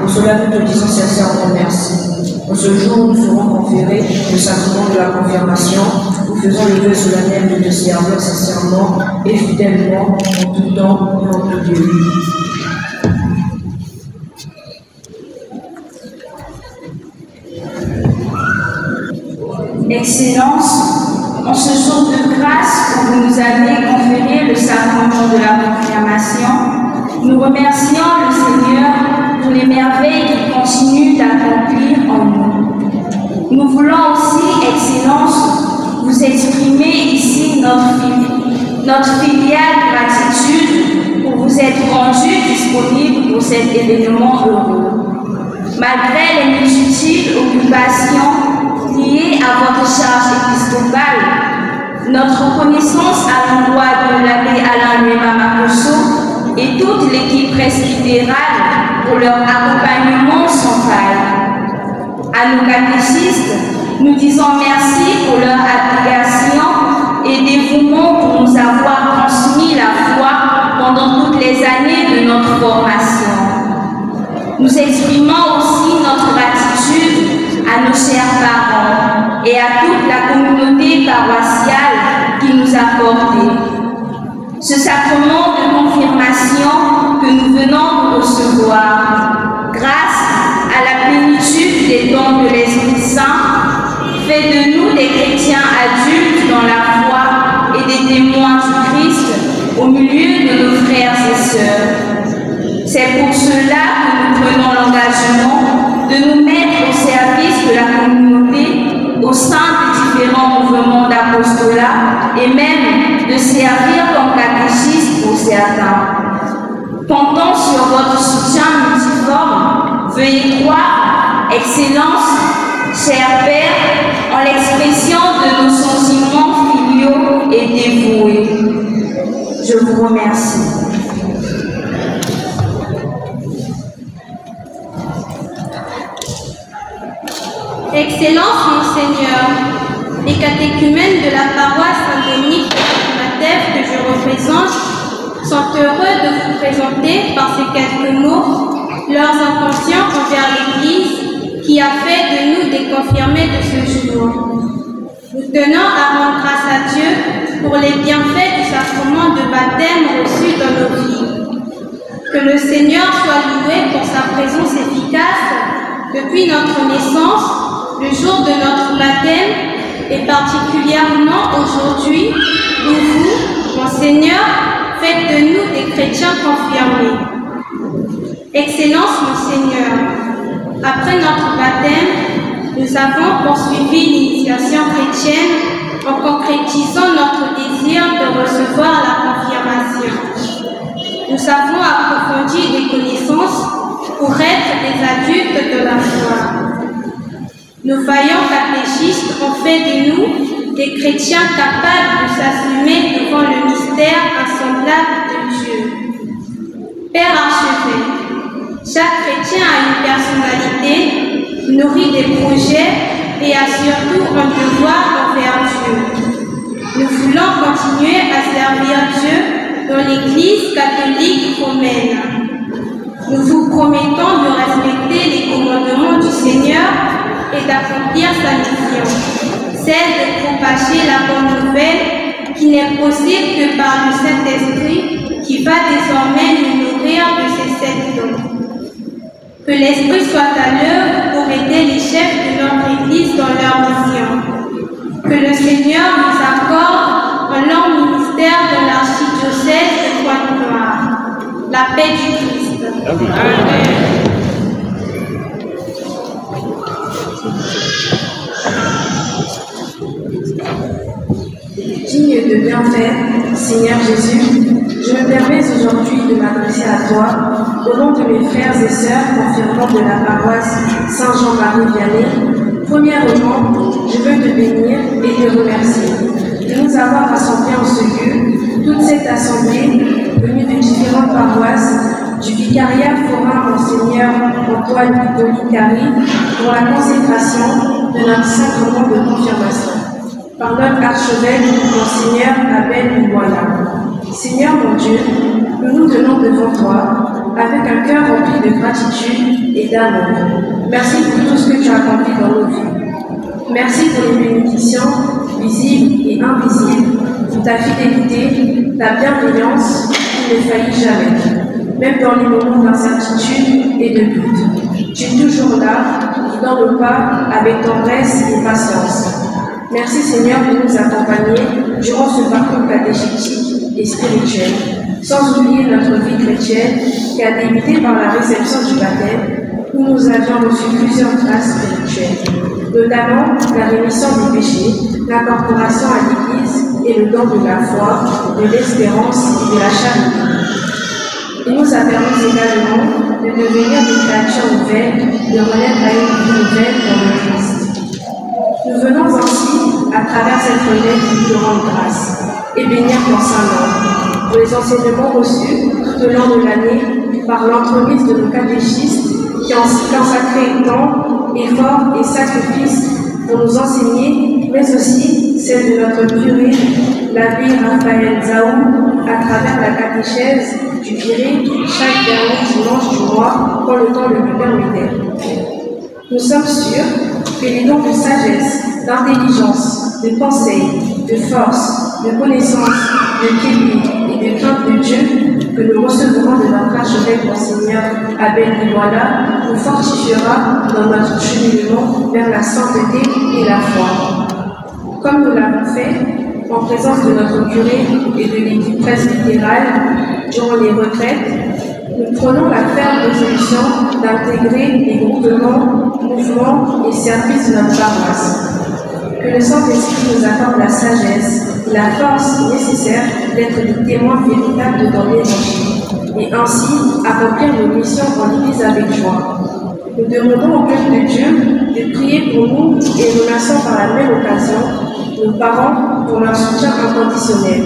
Pour cela, nous te disons sincèrement merci. En ce jour, nous ferons conférer le sacrement de la confirmation. Nous faisons le vœu solennel de te servir sincèrement et fidèlement en tout temps et en tout lieu. Excellence, en ce jour de grâce où vous nous avez conféré le sacrement de la confirmation, nous remercions le Seigneur pour les merveilles qu'il continue d'accomplir en nous. Nous voulons aussi, Excellence, vous exprimer ici notre filiale gratitude pour vous être rendu disponible pour cet événement heureux. Malgré les multiples occupations liées à votre charge épiscopale, notre reconnaissance à l'endroit de l'abbé Alain Nuema Makoso et toute l'équipe presbytérale pour leur accompagnement sans faille. À nos catéchistes, nous disons merci pour leur abnégation et dévouement pour nous avoir transmis la foi pendant toutes les années de notre formation. Nous exprimons aussi notre gratitude à nos chers parents et à toute la communauté paroissiale qui nous a portés. Ce sacrement de confirmation que nous venons de recevoir, grâce à la plénitude des dons de l'Esprit Saint, fait de nous des chrétiens adultes dans la foi et des témoins du Christ au milieu de nos frères et sœurs. C'est pour cela que nous prenons l'engagement de nous mettre au service de la communauté au sein des différents mouvements d'apostolat et même de servir comme catéchistes pour certains. Comptant sur votre soutien multiforme, veuillez croire, Excellence, cher Père, en l'expression de nos sentiments filiaux et dévoués. Je vous remercie. Excellence, Monseigneur, catéchumènes de la paroisse Saint-Denis de Matef que je représente sont heureux de vous présenter par ces quelques mots leurs intentions envers l'Église qui a fait de nous des confirmés de ce jour. Nous tenons à rendre grâce à Dieu pour les bienfaits du sacrement de baptême reçu dans nos vies. Que le Seigneur soit loué pour sa présence efficace depuis notre naissance, le jour de notre baptême, et particulièrement aujourd'hui, où vous, Monseigneur, faites de nous des chrétiens confirmés. Excellence, Monseigneur, après notre baptême, nous avons poursuivi l'initiation chrétienne en concrétisant notre désir de recevoir la confirmation. Nous avons approfondi des connaissances pour être des adultes de la foi. Nos vaillants catéchistes ont fait de nous des chrétiens capables de s'assumer devant le mystère insemblable de Dieu. Père archevêque, chaque chrétien a une personnalité, nourrit des projets et a surtout un devoir envers Dieu. Nous voulons continuer à servir Dieu dans l'Église catholique romaine. Nous vous promettons de respecter les commandements du Seigneur et d'accomplir sa mission, celle de propager la bonne nouvelle qui n'est possible que par le Saint-Esprit qui va désormais nous nourrir de ses 7 dons. Que l'Esprit soit à l'œuvre pour aider les chefs de notre Église dans leur mission. Que le Seigneur nous accorde un long ministère dans l'archidiocèse de Pointe-Noire. La paix du Christ. Amen. Digne de bien faire, Seigneur Jésus, je me permets aujourd'hui de m'adresser à toi au nom de mes frères et sœurs confirmants de la paroisse Saint-Jean-Marie Vianney. Premièrement, je veux te bénir et te remercier de nous avoir rassemblés en ce lieu, toute cette assemblée venue de différentes paroisses, du vicariat forain Monseigneur Antoine Hippolyte Carry pour la consécration de notre sacrement de confirmation. Par notre archevêque, Monseigneur Abel Iboya. Seigneur mon Dieu, nous nous tenons devant toi avec un cœur rempli de gratitude et d'amour. Merci pour tout ce que tu as accompli dans nos vies. Merci pour les bénédictions visibles et invisibles, pour ta fidélité, ta bienveillance qui ne faillit jamais, même dans les moments d'incertitude et de doute. Tu es toujours là, guidant nos pas avec tendresse et patience. Merci Seigneur de nous accompagner durant ce parcours catéchétique et spirituel, sans oublier notre vie chrétienne qui a débuté par la réception du baptême, où nous avions reçu plusieurs grâces spirituelles, notamment la rémission des péchés, l'incorporation à l'Église et le don de la foi, de l'espérance et de la charité. Il nous a permis également de devenir des créatures nouvelles, de renaître à une vie nouvelle dans le Christ. Nous venons ainsi, à travers cette fenêtre, de rendre grâce et bénir ton Saint-Nom pour les enseignements reçus tout au long de l'année par l'entremise de nos catéchistes qui ont consacré temps, efforts et sacrifices pour nous enseigner, mais aussi celle de notre curé, l'abbé Raphaël Zaou, à travers la catéchèse du curé chaque dernier dimanche du mois quand le temps le lui permettait. Nous sommes sûrs que les dons de sagesse, d'intelligence, de conseil, de force, de connaissance, de piété et de crainte de Dieu que nous recevrons de notre archevêque Monseigneur Abel Iboya nous fortifiera dans notre cheminement vers la sainteté et la foi. Comme nous l'avons fait en présence de notre curé et de l'équipe presbytérale durant les retraites, nous prenons la ferme résolution d'intégrer les groupements, mouvements et services de notre paroisse. Que le Saint-Esprit nous accorde la sagesse et la force nécessaire d'être des témoins véritables dans l'Évangile et ainsi accomplir nos missions en l'Église avec joie. Nous demandons au peuple de Dieu de prier pour nous et remercions par la même occasion nos parents pour leur soutien inconditionnel.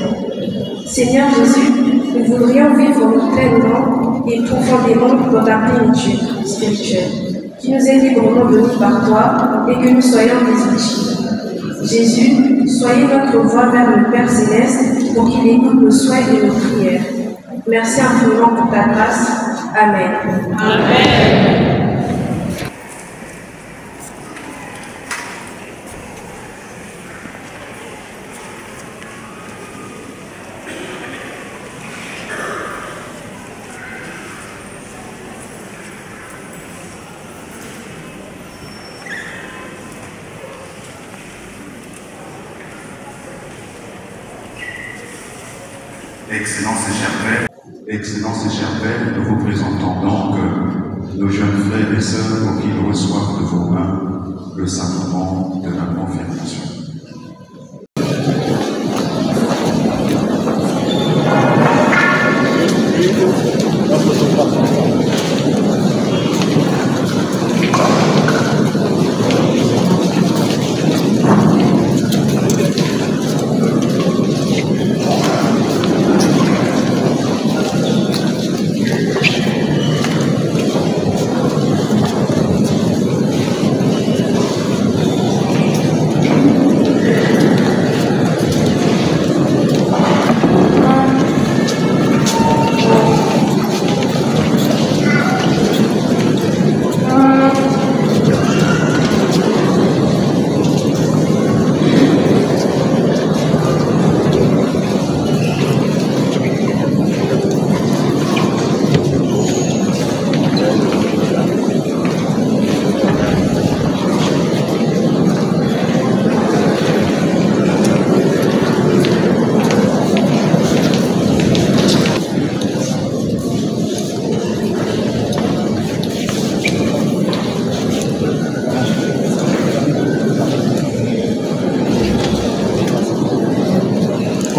Seigneur Jésus, nous voudrions vivre pleinement et profondément dans ta plénitude spirituelle, qui nous est librement donnée par toi et que nous soyons des outils. Jésus, soyez notre voie vers le Père Céleste pour qu'il écoute nos souhaits et nos prières. Merci infiniment pour ta grâce. Amen. Amen. Excellences et chers pères, nous vous présentons donc nos jeunes frères et sœurs pour qu'ils reçoivent de vos mains le sacrement de la confirmation.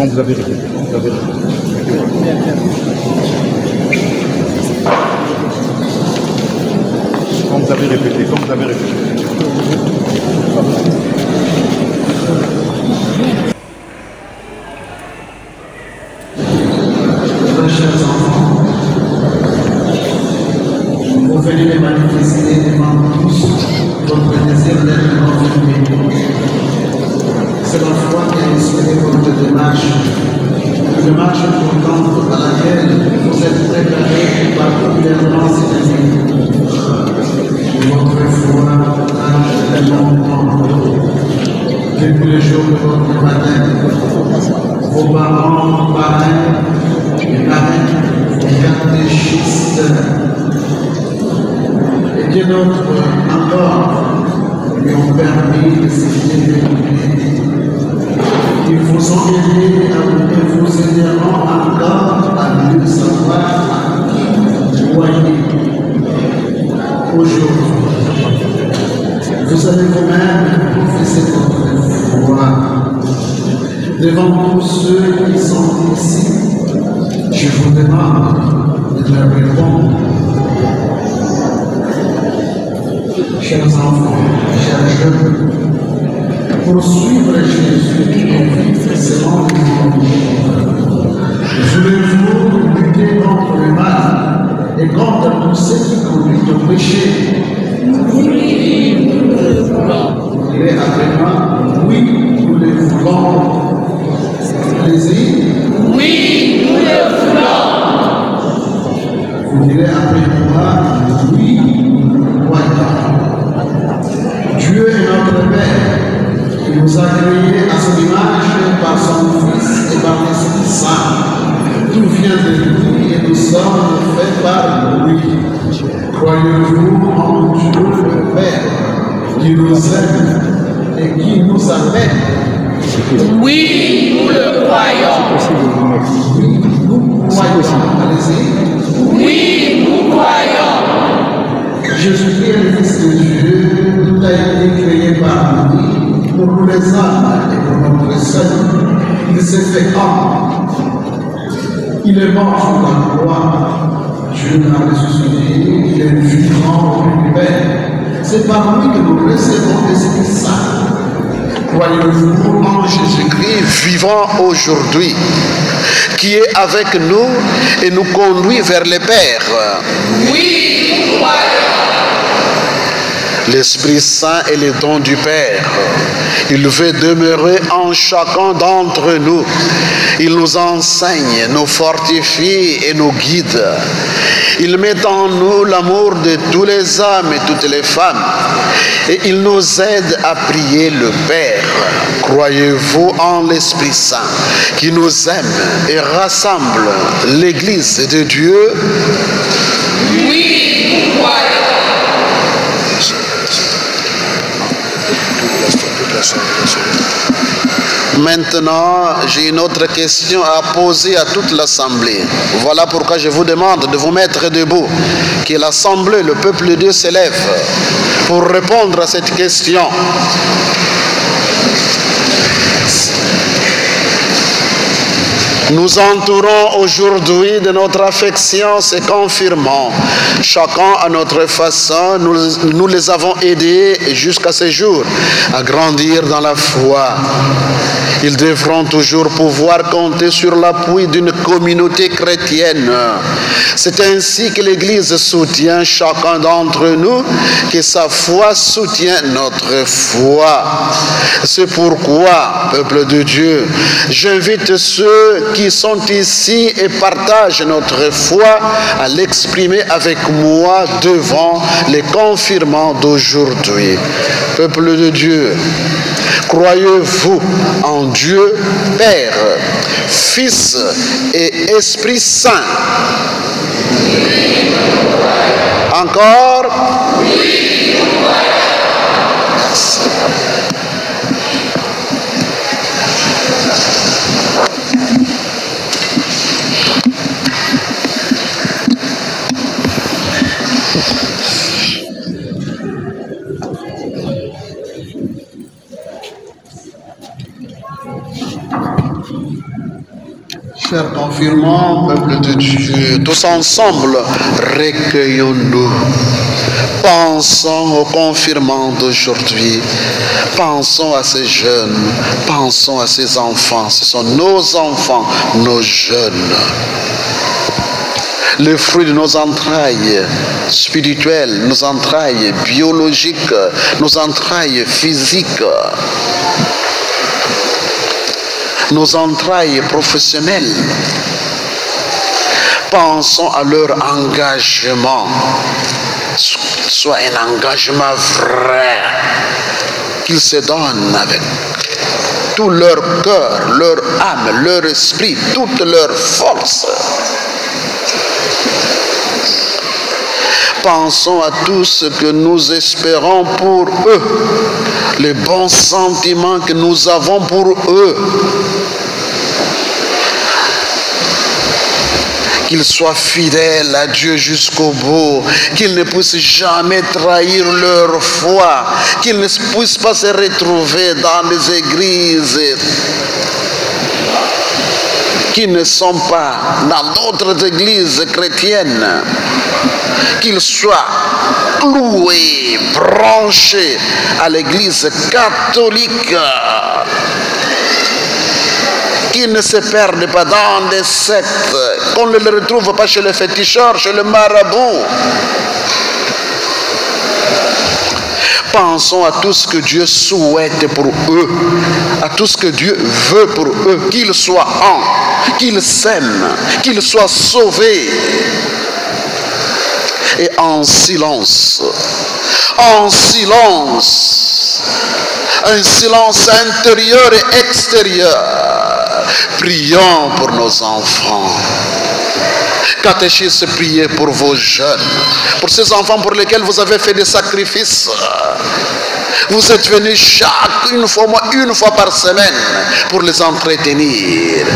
Vous avez répété, vous avez répété. Comme vous avez répété, comme vous avez répété. Très chers enfants, vous venez de manifester devant tous votre désir d'être confirmés. C'est la foi qui a inspiré votre démarche. Une démarche importante à laquelle vous êtes préparés particulièrement cette année. Votre foi a de longtemps, depuis le jour de votre baptême. Vos parents, parrains et parraines, catéchistes et bien d'autres encore lui ont permis de s'élever de l'humanité. Ils vous ont aidé et vous aideront encore à mieux savoir à qui croyez aujourd'hui. Vous allez vous-même professer votre foi devant tous ceux qui sont ici. Je vous demande de leur répondre. Chers enfants, chers jeunes, pour suivre Jésus et vivre selon le voulez-vous lutter contre le mal et contre tout ce qui conduit au péché? Oui, nous le voulons. Vous direz après moi, oui, nous le voulons. Plaisir? Oui, nous le voulons. Vous direz après moi, oui, nous le croyons. Dieu est notre Père. Il nous a créés à son image par son Fils et par l'Esprit Saint. Tout vient de lui et nous sommes faits par lui. Croyez-vous en Dieu le Père qui nous aime et qui nous appelle? Oui, nous le croyons. Oui, nous croyons. Allez-y. Oui, nous croyons. Jésus-Christ est le Fils de Dieu. Tout a été créé par lui. Pour nous les âmes et pour notre salut, il s'est fait homme. Il est mort sur la croix. Dieu l'a ressuscité. Il est vivant au du Père. C'est par lui que nous recevons l'Esprit Saint. Croyez-vous en Jésus-Christ vivant aujourd'hui, qui est avec nous et nous conduit vers le Père? Oui, nous croyons. L'Esprit Saint est le don du Père. Il veut demeurer en chacun d'entre nous. Il nous enseigne, nous fortifie et nous guide. Il met en nous l'amour de tous les hommes et toutes les femmes. Et il nous aide à prier le Père. Croyez-vous en l'Esprit Saint qui nous aime et rassemble l'Église de Dieu? Oui, nous croyons. Maintenant, j'ai une autre question à poser à toute l'Assemblée. Voilà pourquoi je vous demande de vous mettre debout. Que l'Assemblée, le peuple de Dieu s'élève pour répondre à cette question. Nous entourons aujourd'hui de notre affection ces confirmants. Chacun à notre façon, nous les avons aidés jusqu'à ce jour à grandir dans la foi. Ils devront toujours pouvoir compter sur l'appui d'une communauté chrétienne. C'est ainsi que l'Église soutient chacun d'entre nous, que sa foi soutient notre foi. C'est pourquoi, peuple de Dieu, j'invite ceux qui sont ici et partagent notre foi à l'exprimer avec moi devant les confirmants d'aujourd'hui. Peuple de Dieu, croyez-vous en Dieu Père, Fils et Esprit Saint? Encore? Oui, nous croyons. Chers confirmants, peuple de Dieu, tous ensemble, recueillons-nous. Pensons aux confirmants d'aujourd'hui. Pensons à ces jeunes. Pensons à ces enfants. Ce sont nos enfants, nos jeunes. Le fruit de nos entrailles spirituelles, nos entrailles biologiques, nos entrailles physiques, nos entrailles professionnelles. Pensons à leur engagement, soit un engagement vrai, qu'ils se donnent avec tout leur cœur, leur âme, leur esprit, toute leur force. Pensons à tout ce que nous espérons pour eux, les bons sentiments que nous avons pour eux. Qu'ils soient fidèles à Dieu jusqu'au bout, qu'ils ne puissent jamais trahir leur foi, qu'ils ne puissent pas se retrouver dans des églises qui ne sont pas dans d'autres églises chrétiennes, qu'ils soient cloués, branchés à l'église catholique, qu'ils ne se perdent pas dans des sectes, qu'on ne les retrouve pas chez les féticheurs, chez le marabout. Pensons à tout ce que Dieu souhaite pour eux, à tout ce que Dieu veut pour eux, qu'ils soient un, qu'ils s'aiment, qu'ils soient sauvés. Et en silence, un silence intérieur et extérieur, prions pour nos enfants. Catéchistes, priez pour vos jeunes, pour ces enfants pour lesquels vous avez fait des sacrifices. Vous êtes venus une fois par semaine pour les entretenir.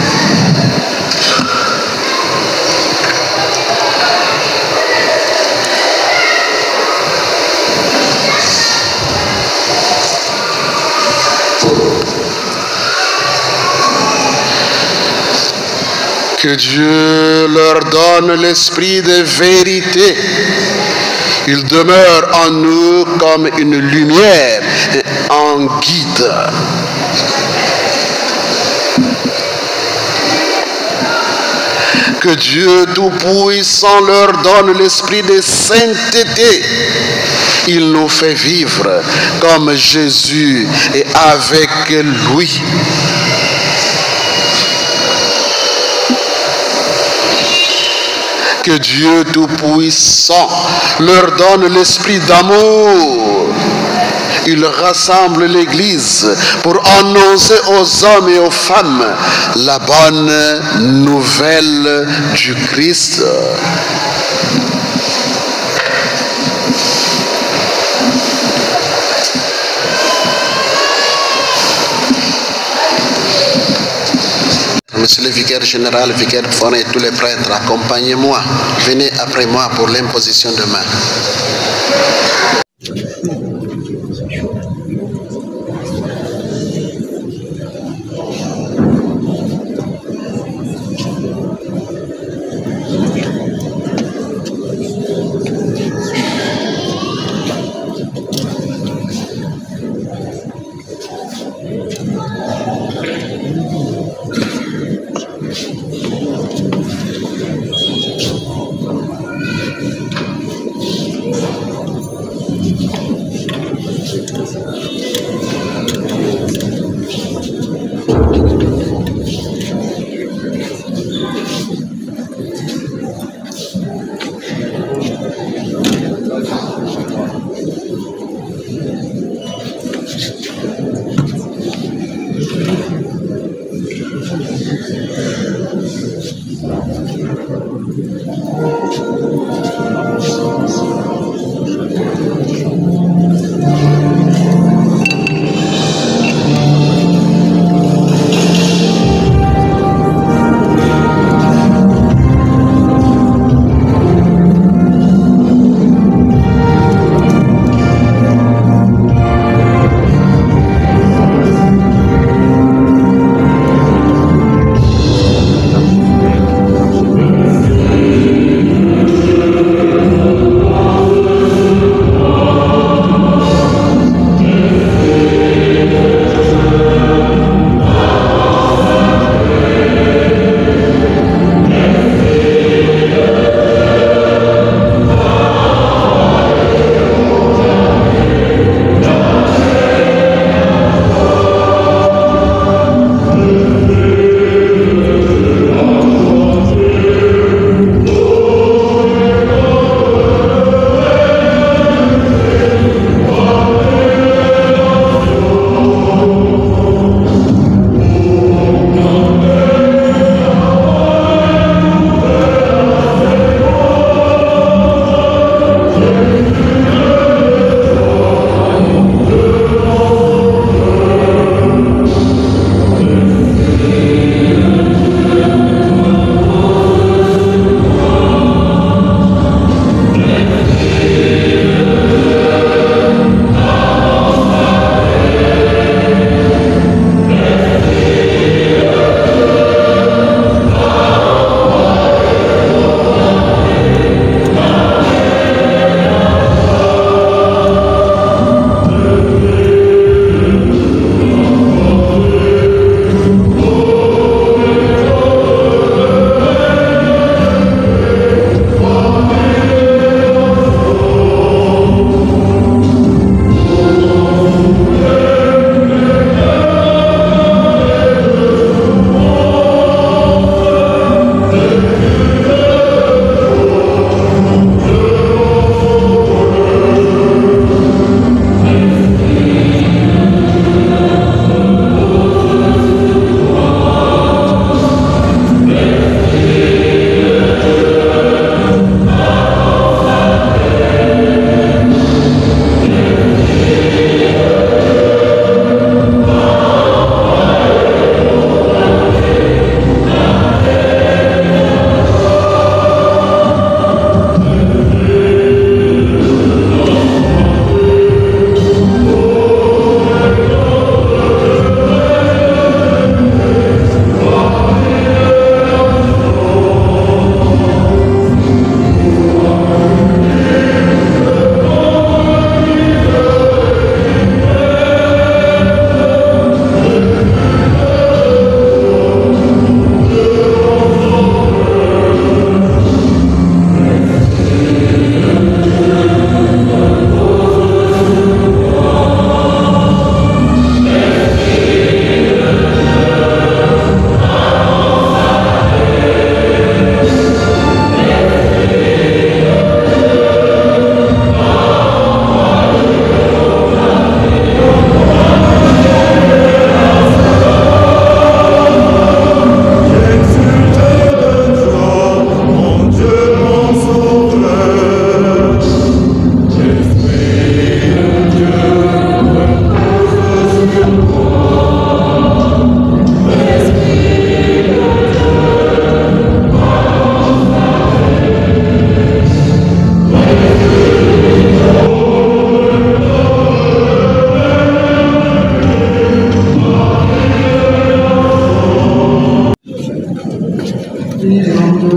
Que Dieu leur donne l'esprit de vérité. Il demeure en nous comme une lumière et un guide. Que Dieu Tout-Puissant leur donne l'esprit de sainteté il nous fait vivre comme Jésus et avec lui. Que Dieu Tout-Puissant leur donne l'esprit d'amour. Il rassemble l'Église pour annoncer aux hommes et aux femmes la bonne nouvelle du Christ. Monsieur le vicaire général, vicaire de Fona et tous les prêtres, accompagnez-moi. Venez après moi pour l'imposition de main.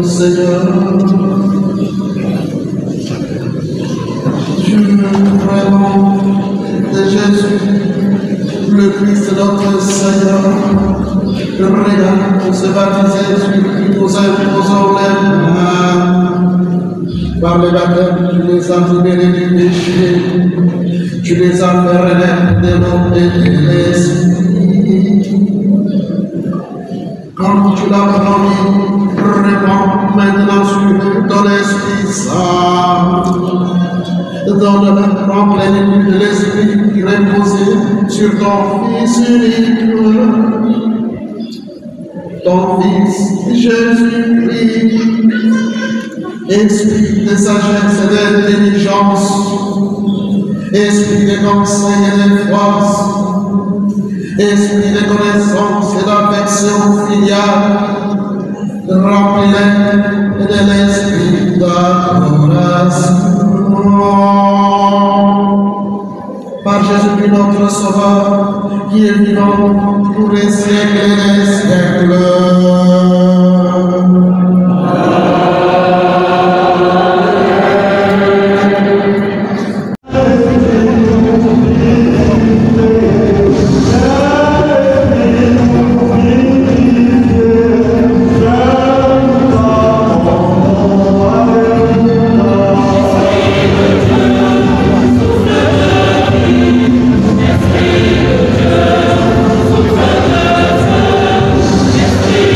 Seigneur. Tu vraiment de Jésus, le Christ notre Seigneur. Regarde, se baptiser sur nous imposons les mains. Par le baptême, tu les as libérés du péché, tu les as fait renaître de l'eau et de l'esprit. Quand tu l'as promis, répands maintenant sur eux dans l'Esprit Saint. Donne-leur en plénitude de l'Esprit qui reposait sur ton Fils unique. Ton Fils Jésus-Christ, esprit de sagesse et d'intelligence, esprit de conseil et de force, esprit de connaissance et d'affection filiale, remplis-les de l'esprit d'adoration. Par Jésus-Christ notre Sauveur, qui est vivant pour les siècles et les siècles. Esprit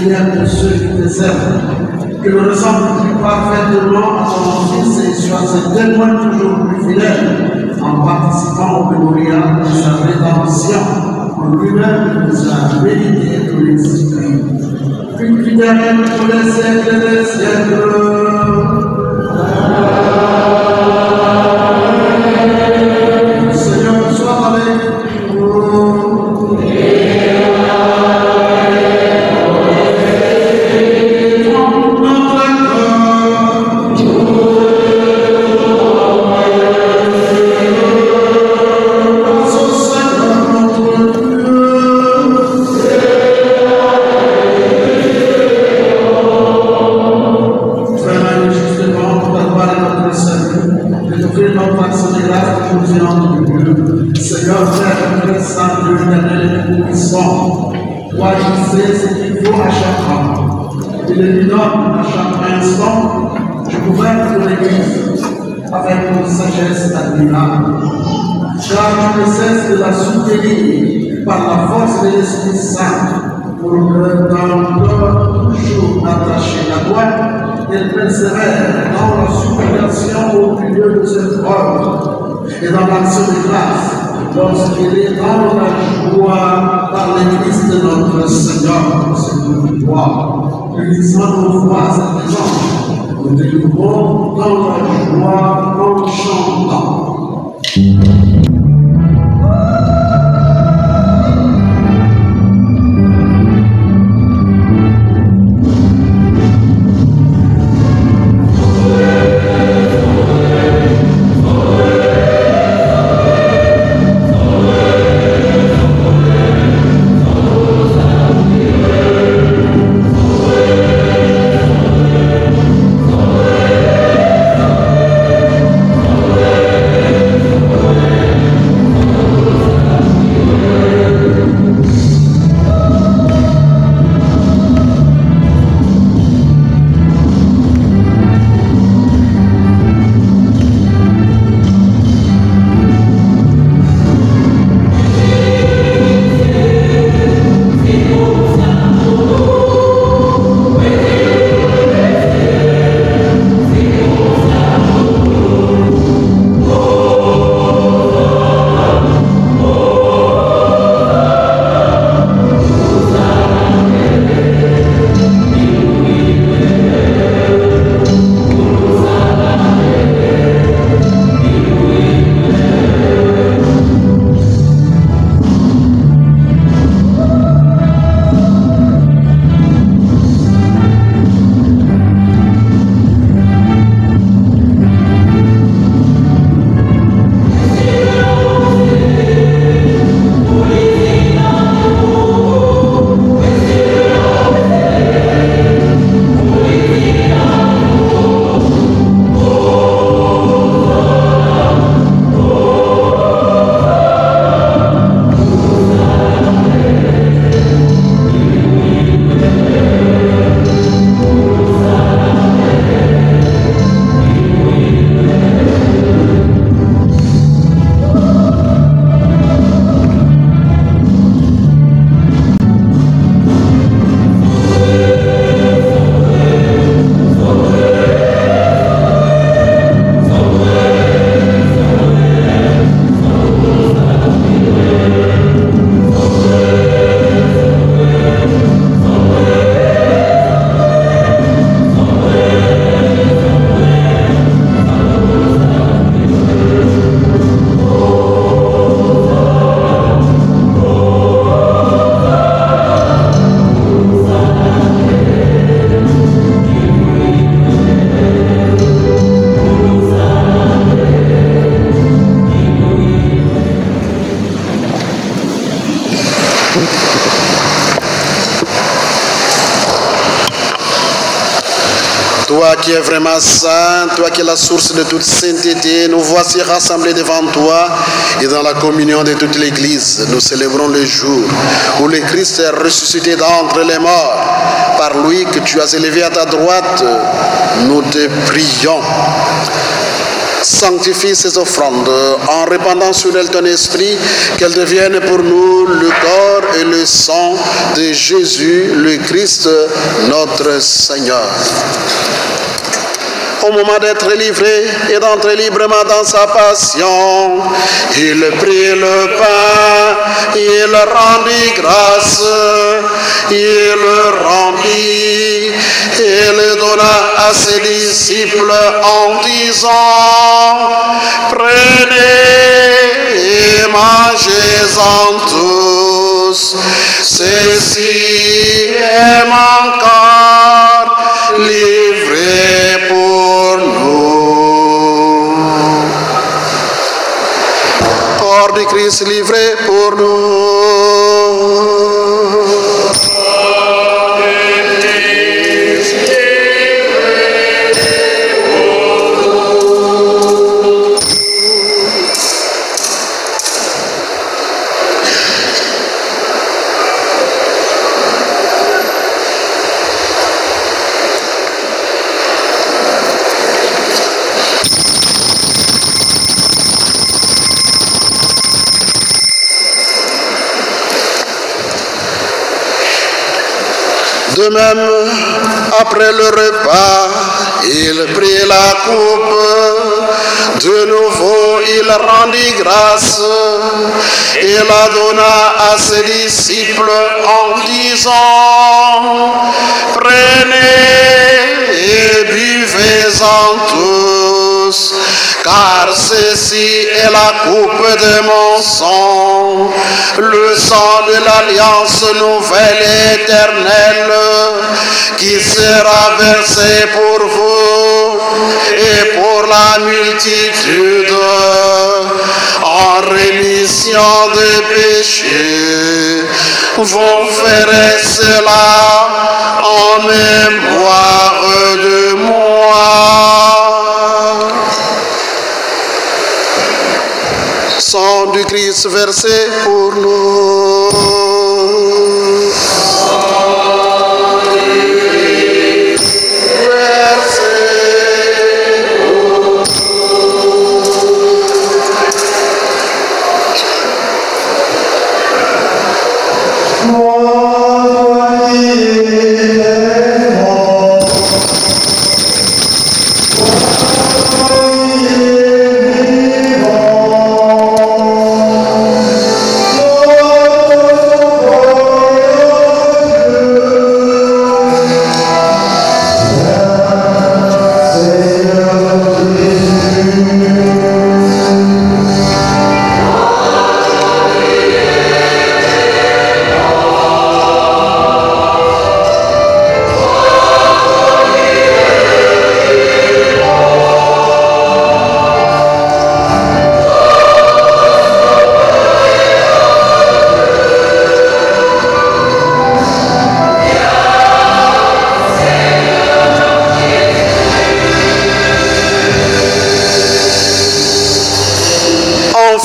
Seigneur, de ceux qui te aiment, que le ressemble parfaitement à ton Fils et sois ses témoins toujours plus fidèles en participant au mémorial de sa rédemption, en lui-même nous a médité tous les esprits. Une fidèle pour les siècles des siècles. Le Seigneur soit avec vous. Seigneur, Père, très saint, Dieu éternel et tout-puissant, toi qui sais ce qu'il faut à chaque homme. Il est évident à chaque instant, je gouverne de l'Église avec une sagesse admirable. Car tu ne cesses de la soutenir par la force de l'Esprit Saint, pour que dans le cœur toujours attaché à toi, elle persévère dans la supplication au milieu de cette œuvre et dans l'action de grâce, lorsqu'il est dans la joie par l'Église de notre Seigneur, c'est notre gloire. Unissons nos voix à présent, nous découvrons dans la joie en chantant. Toi qui es vraiment saint, toi qui es la source de toute sainteté, nous voici rassemblés devant toi et dans la communion de toute l'Église. Nous célébrons le jour où le Christ est ressuscité d'entre les morts. Par lui que tu as élevé à ta droite, nous te prions. Sanctifie ces offrandes en répandant sur elles ton esprit, qu'elles deviennent pour nous le corps et le sang de Jésus, le Christ, notre Seigneur. Au moment d'être livré et d'entrer librement dans sa passion, il prit le pain, il rendit grâce, il le remplit et le donna à ses disciples en disant: prenez et mangez-en tous, ceci est mon corps livré pour nous. Corps du Christ livré pour nous. De même, après le repas, il prit la coupe. De nouveau, il rendit grâce et la donna à ses disciples en disant: prenez et buvez-en tous, car ceci est la coupe de mon sang, le sang de l'alliance nouvelle et éternelle, qui sera versé pour vous et pour la multitude en rémission des péchés. Vous ferez cela en mémoire de moi. Sang du Christ versé pour nous.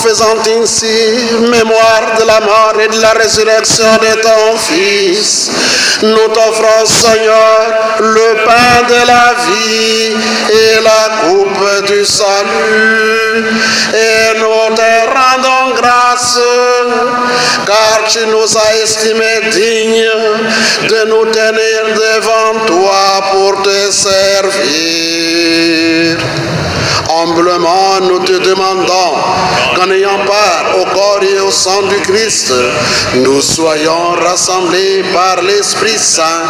Faisant ainsi mémoire de la mort et de la résurrection de ton Fils, nous t'offrons, Seigneur, le pain de la vie et la coupe du salut, et nous te rendons grâce, car tu nous as estimés dignes de nous tenir devant toi pour te servir. Humblement, nous te demandons qu'en ayant part au corps et au sang du Christ, nous soyons rassemblés par l'Esprit Saint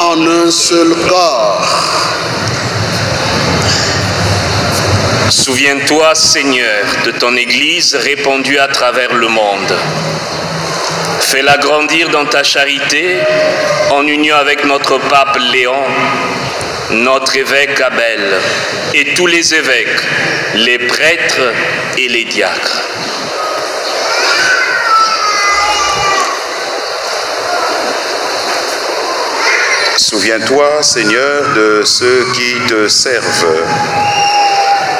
en un seul corps. Souviens-toi, Seigneur, de ton Église répandue à travers le monde. Fais-la grandir dans ta charité, en union avec notre pape Léon, notre évêque Abel et tous les évêques, les prêtres et les diacres. Souviens-toi, Seigneur, de ceux qui te servent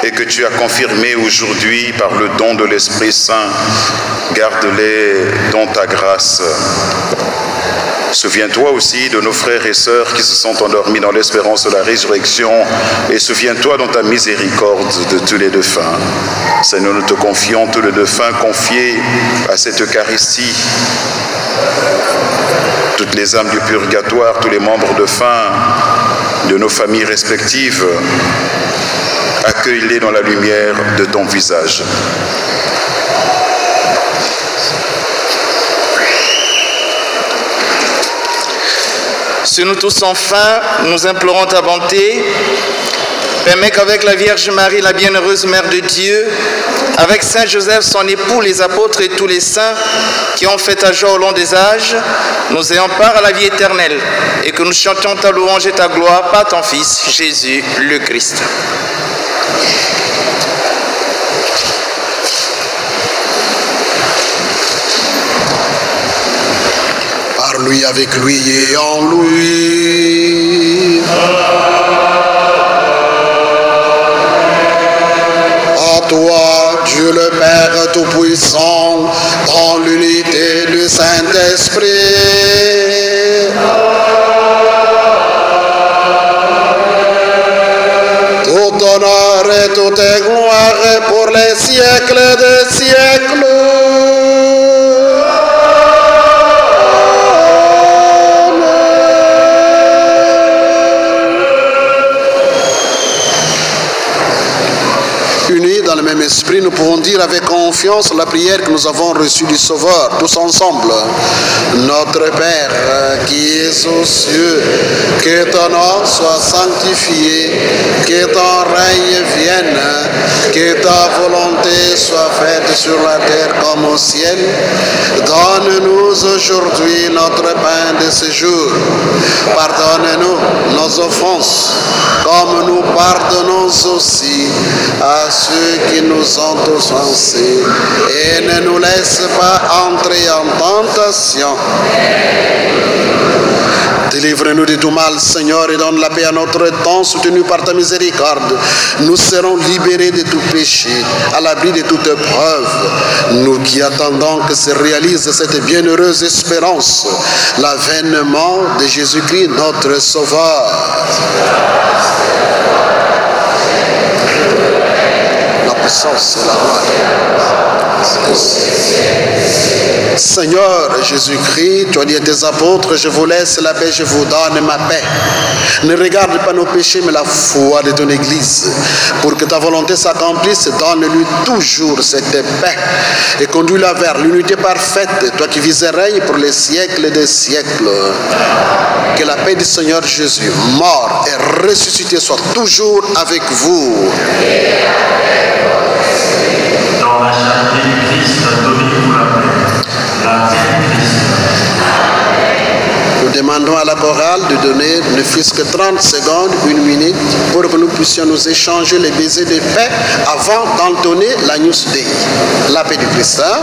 et que tu as confirmé aujourd'hui par le don de l'Esprit Saint. Garde-les dans ta grâce. Souviens-toi aussi de nos frères et sœurs qui se sont endormis dans l'espérance de la résurrection et souviens-toi dans ta miséricorde de tous les défunts. Seigneur, nous te confions tous les défunts confiés à cette Eucharistie, toutes les âmes du purgatoire, tous les membres défunts de nos familles respectives, accueille-les dans la lumière de ton visage. Sur nous tous enfin, nous implorons ta bonté. Permets qu'avec la Vierge Marie, la bienheureuse Mère de Dieu, avec Saint Joseph, son époux, les apôtres et tous les saints qui ont fait ta joie au long des âges, nous ayons part à la vie éternelle et que nous chantions ta louange et ta gloire par ton Fils, Jésus le Christ. Par lui, avec lui et en lui. À toi, Dieu le Père Tout-Puissant, dans l'unité du Saint-Esprit. Tout honneur et toute gloire pour les siècles des siècles. Unis dans le même esprit, nous pouvons dire avec confiance la prière que nous avons reçue du Sauveur, tous ensemble. Notre Père qui es aux cieux, que ton nom soit sanctifié, que ton règne vienne, que ta volonté soit faite sur la terre comme au ciel. Donne-nous aujourd'hui notre pain de ce jour. Pardonne-nous nos offenses, comme nous pardonnons aussi à ceux qui nous ont offensés, et ne nous laisse pas entrer en tentation. Délivre-nous de tout mal, Seigneur, et donne la paix à notre temps, soutenu par ta miséricorde. Nous serons libérés de tout péché, à l'abri de toute épreuve. Nous qui attendons que se réalise cette bienheureuse espérance, l'avènement de Jésus-Christ, notre Sauveur. La puissance et la gloire. Seigneur Jésus-Christ, tu as dit à tes apôtres, je vous laisse la paix, je vous donne ma paix. Ne regarde pas nos péchés, mais la foi de ton Église. Pour que ta volonté s'accomplisse, donne-lui toujours cette paix et conduis-la vers l'unité parfaite, toi qui vis et règnes pour les siècles des siècles. Que la paix du Seigneur Jésus, mort et ressuscité, soit toujours avec vous. Dans la charité du Christ, donnez-vous la paix. La paix du Christ. Nous demandons à la chorale de donner ne fût-ce que 30 secondes, 1 minute, pour que nous puissions nous échanger les baisers de paix avant d'entonner l'Agnus Dei. La paix du Christ. Hein?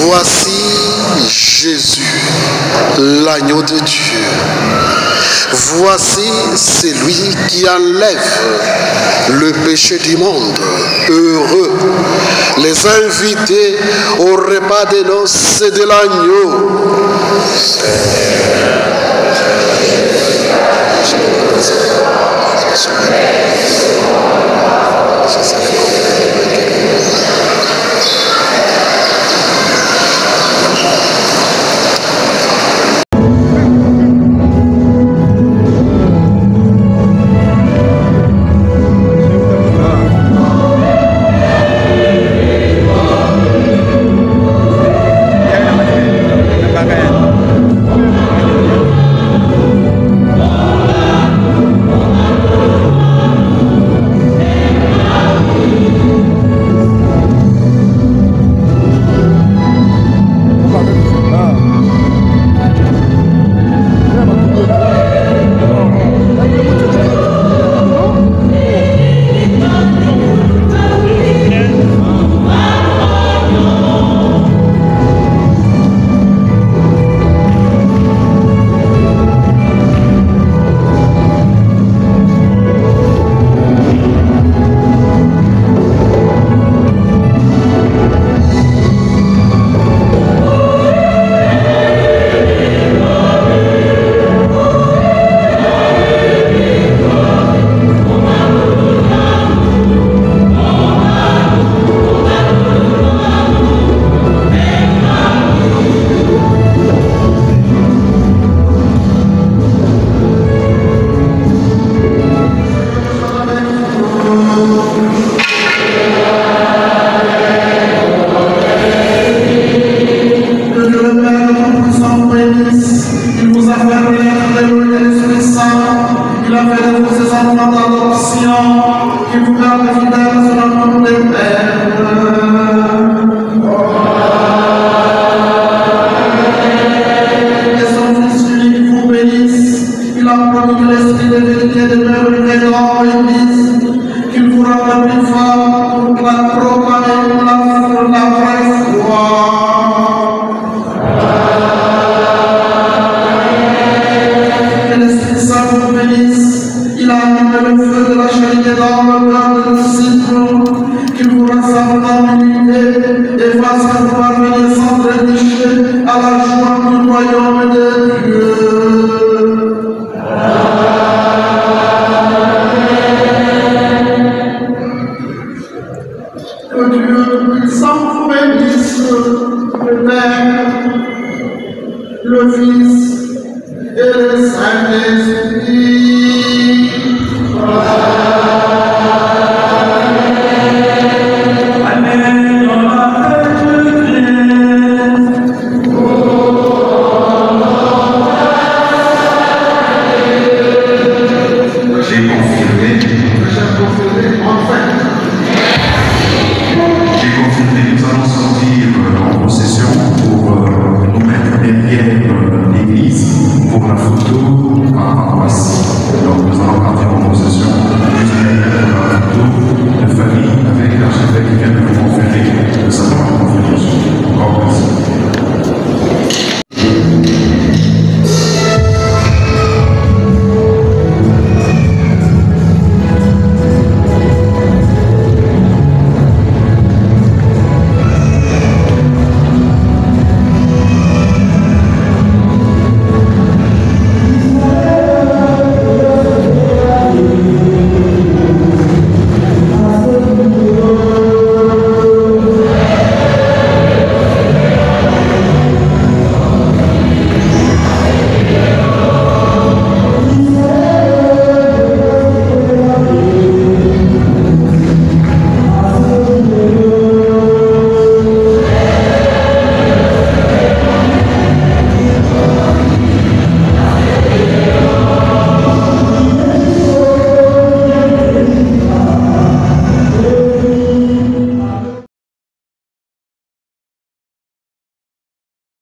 Voici Jésus, l'agneau de Dieu. Voici celui qui enlève le péché du monde. Heureux les invités au repas des noces de l'agneau. la vraie foi. Que l'Esprit Saint vous bénisse. Il a allumé le feu de la charité dans le cœur de nos disciples, qu'il vous rassemble en unité et fasse que vous parveniez sans trébucher à la joie du royaume de Dieu. Que Dieu puissant vous bénisse, le Père, le Fils et le Saint-Esprit.